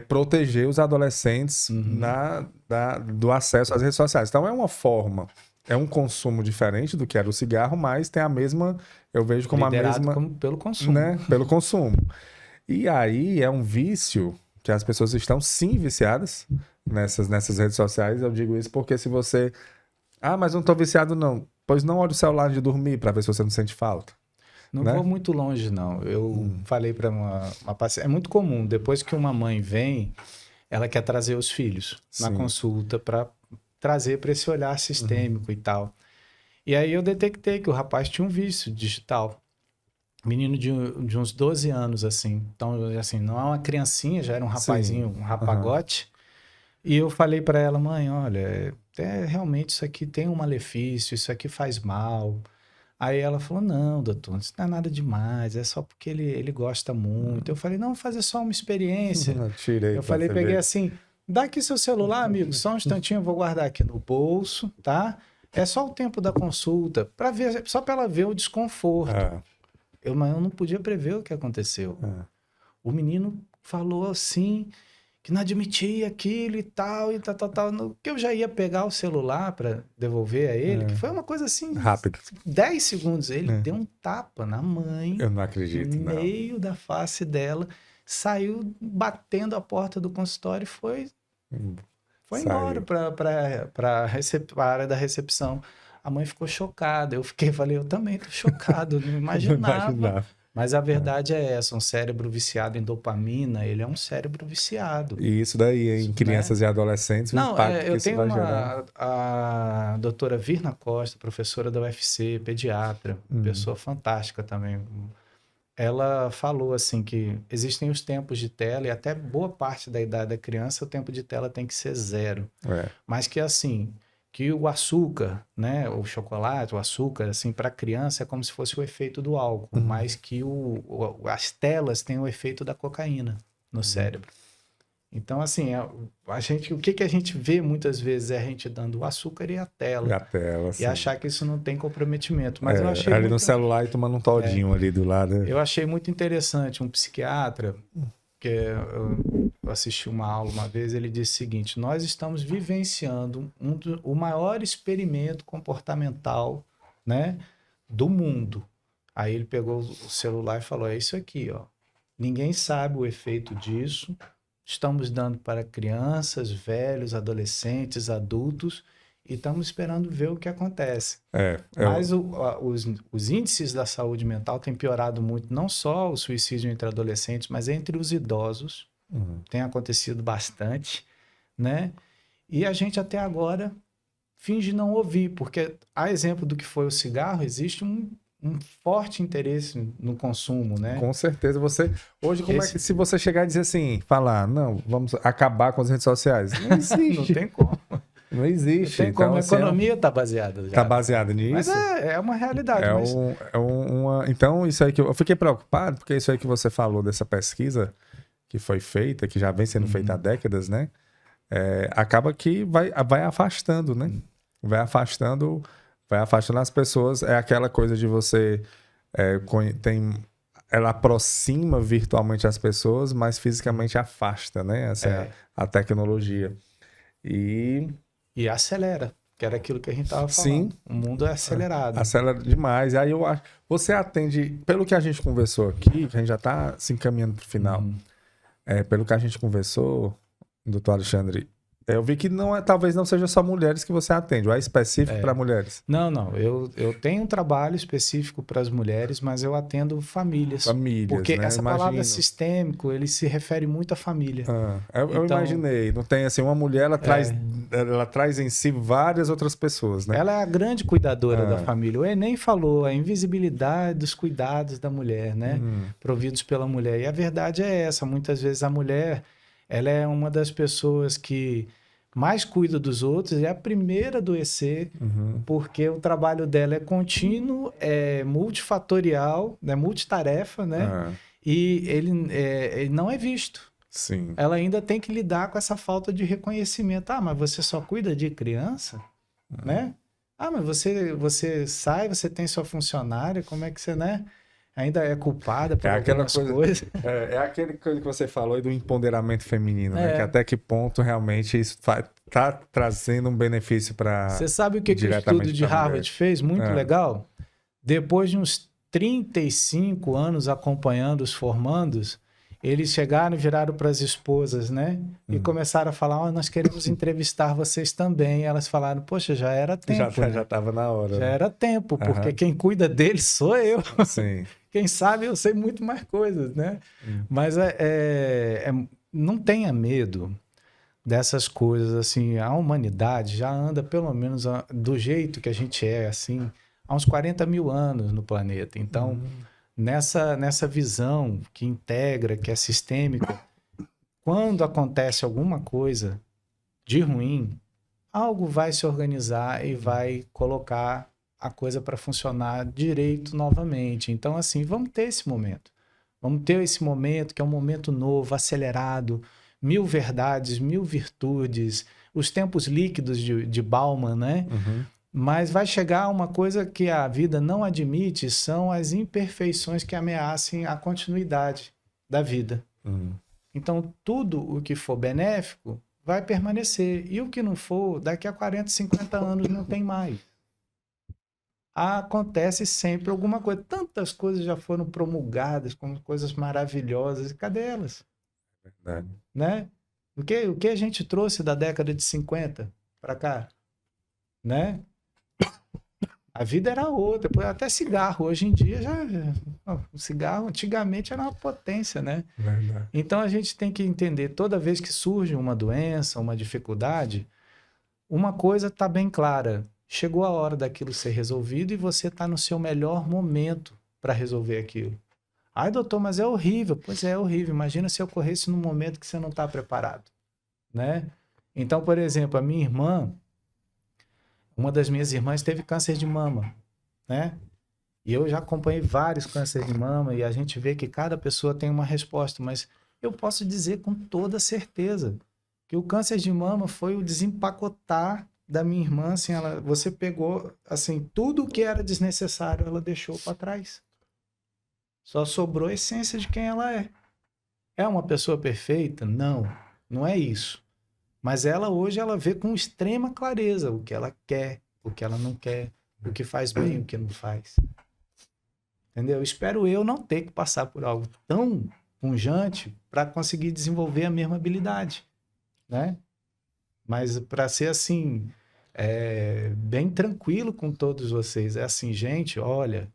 proteger os adolescentes do acesso às redes sociais. Então é uma forma, é um consumo diferente do que era o cigarro, mas tem a mesma, eu vejo como liderado a mesma... pelo consumo. Né? Pelo consumo. E aí é um vício que as pessoas estão sim viciadas nessas redes sociais. Eu digo isso porque se você... mas não estou viciado não. Pois não olhe o celular de dormir para ver se você não sente falta. Não vou muito longe, não. Eu falei para uma paciente... É muito comum, depois que uma mãe vem, ela quer trazer os filhos na consulta para trazer para esse olhar sistêmico e tal. E aí eu detectei que o rapaz tinha um vício digital. Menino de uns 12 anos, assim. Então, assim, não é uma criancinha, já era um rapazinho, um rapagote. E eu falei para ela, mãe, olha, realmente isso aqui tem um malefício, isso aqui faz mal. Aí ela falou, não, doutor, isso não é nada demais, é só porque ele gosta muito. Eu falei, não, vou fazer só uma experiência. Eu falei, peguei assim, dá aqui seu celular, amigo, só um instantinho, eu vou guardar aqui no bolso, tá? É só o tempo da consulta, só para ela ver o desconforto. Mas eu não podia prever o que aconteceu. O menino falou assim, que não admitia aquilo e tal, que eu já ia pegar o celular para devolver a ele, que foi uma coisa assim... Rápido. 10 segundos. Ele deu um tapa na mãe. Eu não acredito, no meio da face dela, saiu batendo a porta do consultório e foi embora para a área da recepção. A mãe ficou chocada. Falei, eu também tô chocado, não imaginava. Imaginava. Mas a verdade é essa, um cérebro viciado em dopamina, ele é um cérebro viciado. E isso daí, em crianças e adolescentes, o Não, impacto que eu isso tenho vai gerar. a doutora Virna Costa, professora da UFC, pediatra, pessoa fantástica também. Ela falou assim que existem os tempos de tela e até boa parte da idade da criança o tempo de tela tem que ser 0. Mas que assim, que o açúcar, né, o chocolate, o açúcar, assim, para a criança é como se fosse o efeito do álcool, mas que as telas têm o efeito da cocaína no cérebro. Então, assim, o que a gente vê muitas vezes é a gente dando o açúcar e a tela. E a tela, E achar que isso não tem comprometimento. Mas eu achei ali no celular e tomando um todinho ali do lado. Eu achei muito interessante. Um psiquiatra, que eu assisti uma aula uma vez, ele disse o seguinte: nós estamos vivenciando o maior experimento comportamental, né, do mundo. Aí ele pegou o celular e falou, é isso aqui, ó. Ninguém sabe o efeito disso. Estamos dando para crianças, velhos, adolescentes, adultos, e estamos esperando ver o que acontece. Mas os índices da saúde mental têm piorado muito, não só o suicídio entre adolescentes, mas entre os idosos. Tem acontecido bastante, né? E a gente até agora finge não ouvir, porque, a exemplo do que foi o cigarro, existe um forte interesse no consumo, né? Com certeza. Hoje, como é que se você chegar e dizer assim, falar, não, vamos acabar com as redes sociais? Não existe. Não tem como. Não existe. Não tem como. Então, A economia está baseada. Está baseada nisso. Mas é uma realidade. Então, isso aí que eu fiquei preocupado, porque isso aí que você falou dessa pesquisa que foi feita, que já vem sendo feita há décadas, né? Acaba que vai afastando, né? Vai afastando as pessoas. É aquela coisa de você ela aproxima virtualmente as pessoas, mas fisicamente afasta, né? Essa é a tecnologia. E acelera, que era aquilo que a gente estava falando. Sim. O mundo é acelerado. Acelera demais. Aí eu acho. Você atende, pelo que a gente conversou aqui, que a gente já está se encaminhando para o final, pelo que a gente conversou, doutor Alexandre, eu vi que talvez não seja só mulheres que você atende, ou é específico para mulheres? Não. Eu tenho um trabalho específico para as mulheres, mas eu atendo famílias. Porque né? essa palavra sistêmico, ele se refere muito à família. Eu imaginei. Não tem assim, uma mulher, ela traz em si várias outras pessoas, né? Ela é a grande cuidadora da família. O Enem falou a invisibilidade dos cuidados da mulher, né? Providos pela mulher. E a verdade é essa. Muitas vezes a mulher, ela é uma das pessoas que mais cuida dos outros, é a primeira a adoecer, porque o trabalho dela é contínuo, é multifatorial, é multitarefa, né? E ele não é visto. Sim. Ela ainda tem que lidar com essa falta de reconhecimento. Mas você só cuida de criança, né? Mas você sai, você tem sua funcionária, como é que você, né? Ainda é culpada por algumas coisas. É aquele coisa que você falou aí do empoderamento feminino, né? Que até que ponto realmente isso está trazendo um benefício para... Você sabe o que o estudo de Harvard fez? Muito legal. Depois de uns 35 anos acompanhando os formandos, eles chegaram e viraram para as esposas, né? E começaram a falar, nós queremos entrevistar vocês também. E elas falaram, poxa, já era tempo. Já estava na hora. Já era tempo, porque quem cuida deles sou eu. Sim. Quem sabe eu sei muito mais coisas, né? Mas não tenha medo dessas coisas, assim. A humanidade já anda, pelo menos do jeito que a gente é, assim, há uns 40 mil anos no planeta. Então, nessa visão que integra, que é sistêmica, quando acontece alguma coisa de ruim, algo vai se organizar e vai colocar a coisa para funcionar direito novamente. Então, assim, vamos ter esse momento. Vamos ter esse momento que é um momento novo, acelerado, 1000 verdades, 1000 virtudes, os tempos líquidos de Bauman, né? Mas vai chegar uma coisa que a vida não admite, são as imperfeições que ameacem a continuidade da vida. Então, tudo o que for benéfico vai permanecer. E o que não for, daqui a 40, 50 anos não tem mais. Acontece sempre alguma coisa. Tantas coisas já foram promulgadas como coisas maravilhosas. E cadê elas? Verdade. Né? O que a gente trouxe da década de 50 para cá? Né? A vida era outra, até cigarro. Hoje em dia o cigarro antigamente era uma potência, né? Verdade. Então a gente tem que entender, toda vez que surge uma doença, uma dificuldade, uma coisa está bem clara. Chegou a hora daquilo ser resolvido e você está no seu melhor momento para resolver aquilo. Ai, doutor, mas é horrível. Pois é horrível. Imagina se ocorresse num momento que você não está preparado, né? Então, por exemplo, a minha irmã, uma das minhas irmãs teve câncer de mama, né? E eu já acompanhei vários cânceres de mama e a gente vê que cada pessoa tem uma resposta, mas eu posso dizer com toda certeza que o câncer de mama foi o desempacotar da minha irmã, assim, você pegou, assim, tudo o que era desnecessário, ela deixou para trás. Só sobrou a essência de quem ela é. É uma pessoa perfeita? Não, não é isso. Mas ela hoje, ela vê com extrema clareza o que ela quer, o que ela não quer, o que faz bem, o que não faz. Entendeu? Espero eu não ter que passar por algo tão pungente para conseguir desenvolver a mesma habilidade, né? Mas para ser assim, bem tranquilo com todos vocês. É assim, gente, olha,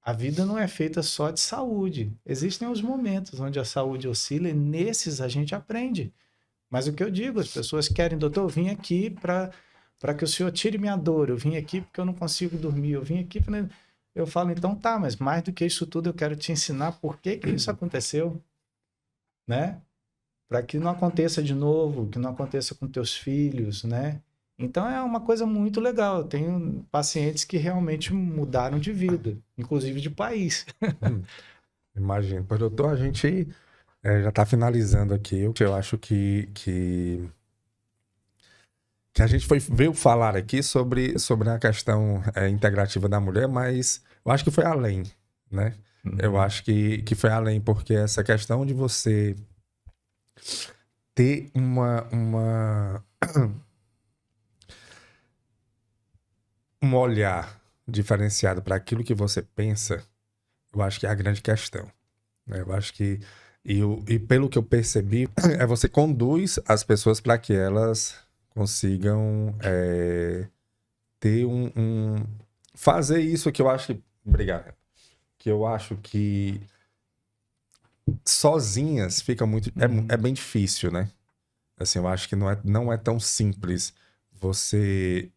a vida não é feita só de saúde. Existem os momentos onde a saúde oscila e nesses a gente aprende. Mas o que eu digo, as pessoas querem, doutor, eu vim aqui para que o senhor tire minha dor, eu vim aqui porque eu não consigo dormir, eu vim aqui para... Eu falo, então tá, mas mais do que isso tudo eu quero te ensinar por que que isso aconteceu, né? Para que não aconteça de novo, que não aconteça com teus filhos, né? Então é uma coisa muito legal. Eu tenho pacientes que realmente mudaram de vida, inclusive de país. Imagino. Pois, doutor, a gente já está finalizando aqui. Eu acho que a gente veio falar aqui sobre a questão integrativa da mulher, mas eu acho que foi além, né? Eu acho que foi além, porque essa questão de você ter um olhar diferenciado para aquilo que você pensa, eu acho que é a grande questão, né? Eu acho que, e pelo que eu percebi, você conduz as pessoas para que elas consigam ter fazer isso que eu acho que... Obrigado. Que eu acho que sozinhas fica muito... É bem difícil, né? Assim, eu acho que não é tão simples você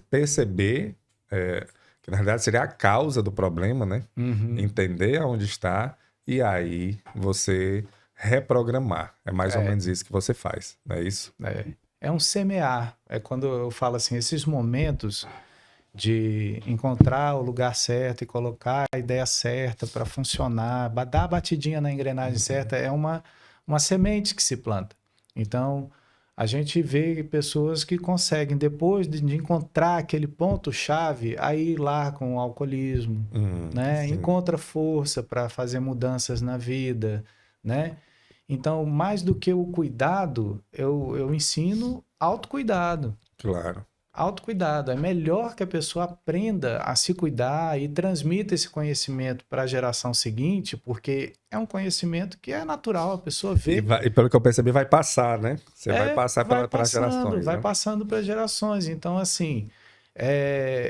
perceber que, na verdade, seria a causa do problema, né? Entender aonde está e aí você reprogramar. É mais ou menos isso que você faz, não é isso? É um semear. É quando eu falo assim, esses momentos de encontrar o lugar certo e colocar a ideia certa para funcionar, dar a batidinha na engrenagem certa, é uma semente que se planta. Então, a gente vê pessoas que conseguem, depois de encontrar aquele ponto-chave, aí lá com o alcoolismo, né? Encontra força para fazer mudanças na vida, né? Então, mais do que o cuidado, eu ensino autocuidado. Claro. Autocuidado. É melhor que a pessoa aprenda a se cuidar e transmita esse conhecimento para a geração seguinte, porque é um conhecimento que é natural, a pessoa vê. E pelo que eu percebi, vai passar, né? Você vai passar para as gerações. Vai né? passando para as gerações. Então, assim,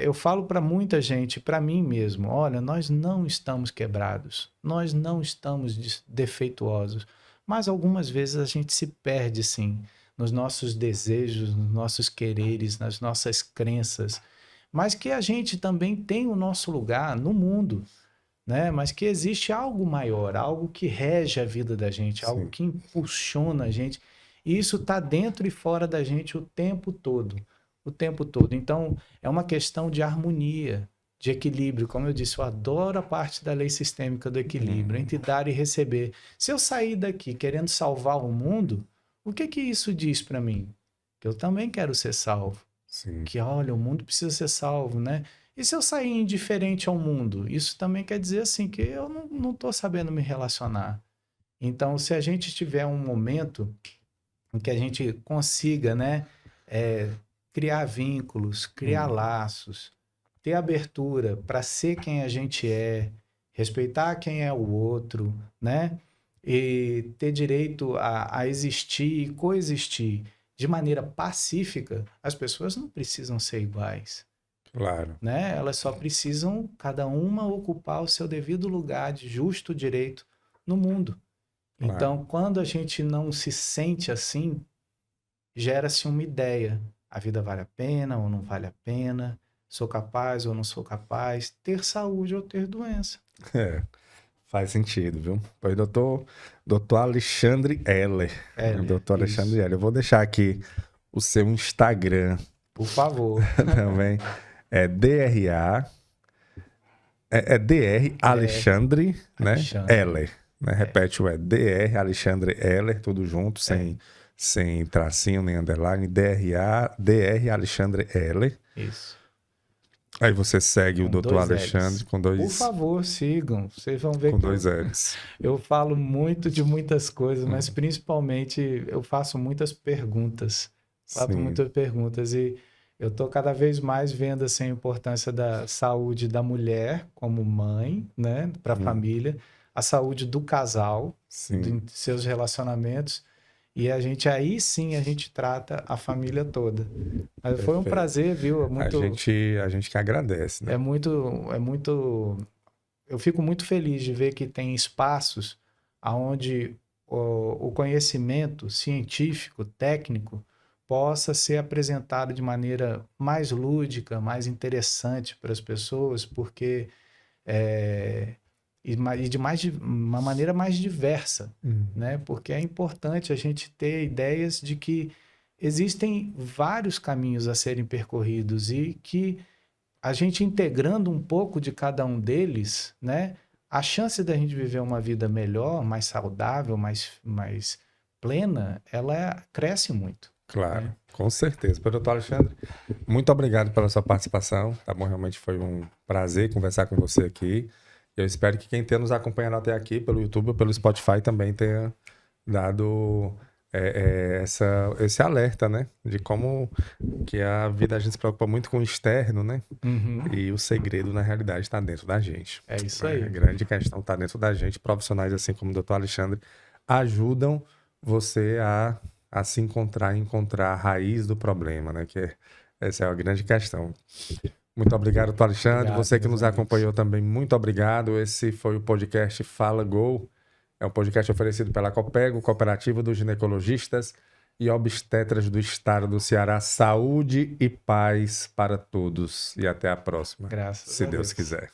eu falo para muita gente, para mim mesmo, olha, nós não estamos quebrados, nós não estamos defeituosos, mas algumas vezes a gente se perde, sim, nos nossos desejos, nos nossos quereres, nas nossas crenças, mas que a gente também tem o nosso lugar no mundo, né? Mas que existe algo maior, algo que rege a vida da gente, algo que impulsiona a gente. E isso está dentro e fora da gente o tempo todo, o tempo todo. Então, é uma questão de harmonia, de equilíbrio. Como eu disse, eu adoro a parte da lei sistêmica do equilíbrio, entre dar e receber. Se eu sair daqui querendo salvar o mundo, o que isso diz para mim? Que eu também quero ser salvo. Sim. Que, olha, o mundo precisa ser salvo, né? E se eu sair indiferente ao mundo? Isso também quer dizer, assim, que eu não estou sabendo me relacionar. Então, se a gente tiver um momento em que a gente consiga, né, criar vínculos, criar laços, ter abertura para ser quem a gente é, respeitar quem é o outro, né? E ter direito a existir e coexistir de maneira pacífica, as pessoas não precisam ser iguais. Claro. né? Elas só precisam, cada uma, ocupar o seu devido lugar de justo direito no mundo. Claro. Então, quando a gente não se sente assim, gera-se uma ideia. A vida vale a pena ou não vale a pena? Sou capaz ou não sou capaz? Ter saúde ou ter doença? É, faz sentido, viu? Pois, doutor Alexandre Heller. Heller, Doutor Alexandre isso. Heller. Eu vou deixar aqui o seu Instagram Por favor. também. É DRA. DR Alexandre, né? Alexandre. Heller. Né? Repete o DR Alexandre Heller, tudo junto, sem tracinho nem underline. DR Alexandre Heller. Isso. Aí você segue o Com doutor dois Alexandre L's. com dois... Por favor, sigam. Vocês vão ver Com que dois L's. eu falo muito de muitas coisas, mas principalmente eu faço muitas perguntas. Faço Sim. muitas perguntas e eu estou cada vez mais vendo assim, a importância da saúde da mulher como mãe, né, para a família, a saúde do casal, Sim. de seus relacionamentos. E a gente aí sim a gente trata a família toda. Mas foi um Perfeito. prazer, viu? É muito, A gente que agradece, né? é muito. Eu fico muito feliz de ver que tem espaços onde o conhecimento científico, técnico, possa ser apresentado de maneira mais lúdica, mais interessante para as pessoas, porque de uma maneira mais diversa, né? Porque é importante a gente ter ideias de que existem vários caminhos a serem percorridos e que a gente integrando um pouco de cada um deles, né? A chance da gente viver uma vida melhor, mais saudável, mais plena, ela cresce muito. Claro, com certeza. Doutor Alexandre, muito obrigado pela sua participação, tá bom? Realmente foi um prazer conversar com você aqui. Eu espero que quem tenha nos acompanhado até aqui pelo YouTube ou pelo Spotify também tenha dado esse alerta, né? De como que a vida a gente se preocupa muito com o externo, né? E o segredo, na realidade, está dentro da gente. É isso aí. A grande questão está dentro da gente. Profissionais assim como o doutor Alexandre ajudam você a se encontrar a raiz do problema, né? Essa é a grande questão. Muito obrigado, doutor Alexandre. Obrigado, Você que nos meus amigos. acompanhou também, muito obrigado. Esse foi o podcast Fala Go. É um podcast oferecido pela Copego, Cooperativa dos Ginecologistas e Obstetras do Estado do Ceará. Saúde e paz para todos. E até a próxima, Graças se a Deus Deus. quiser.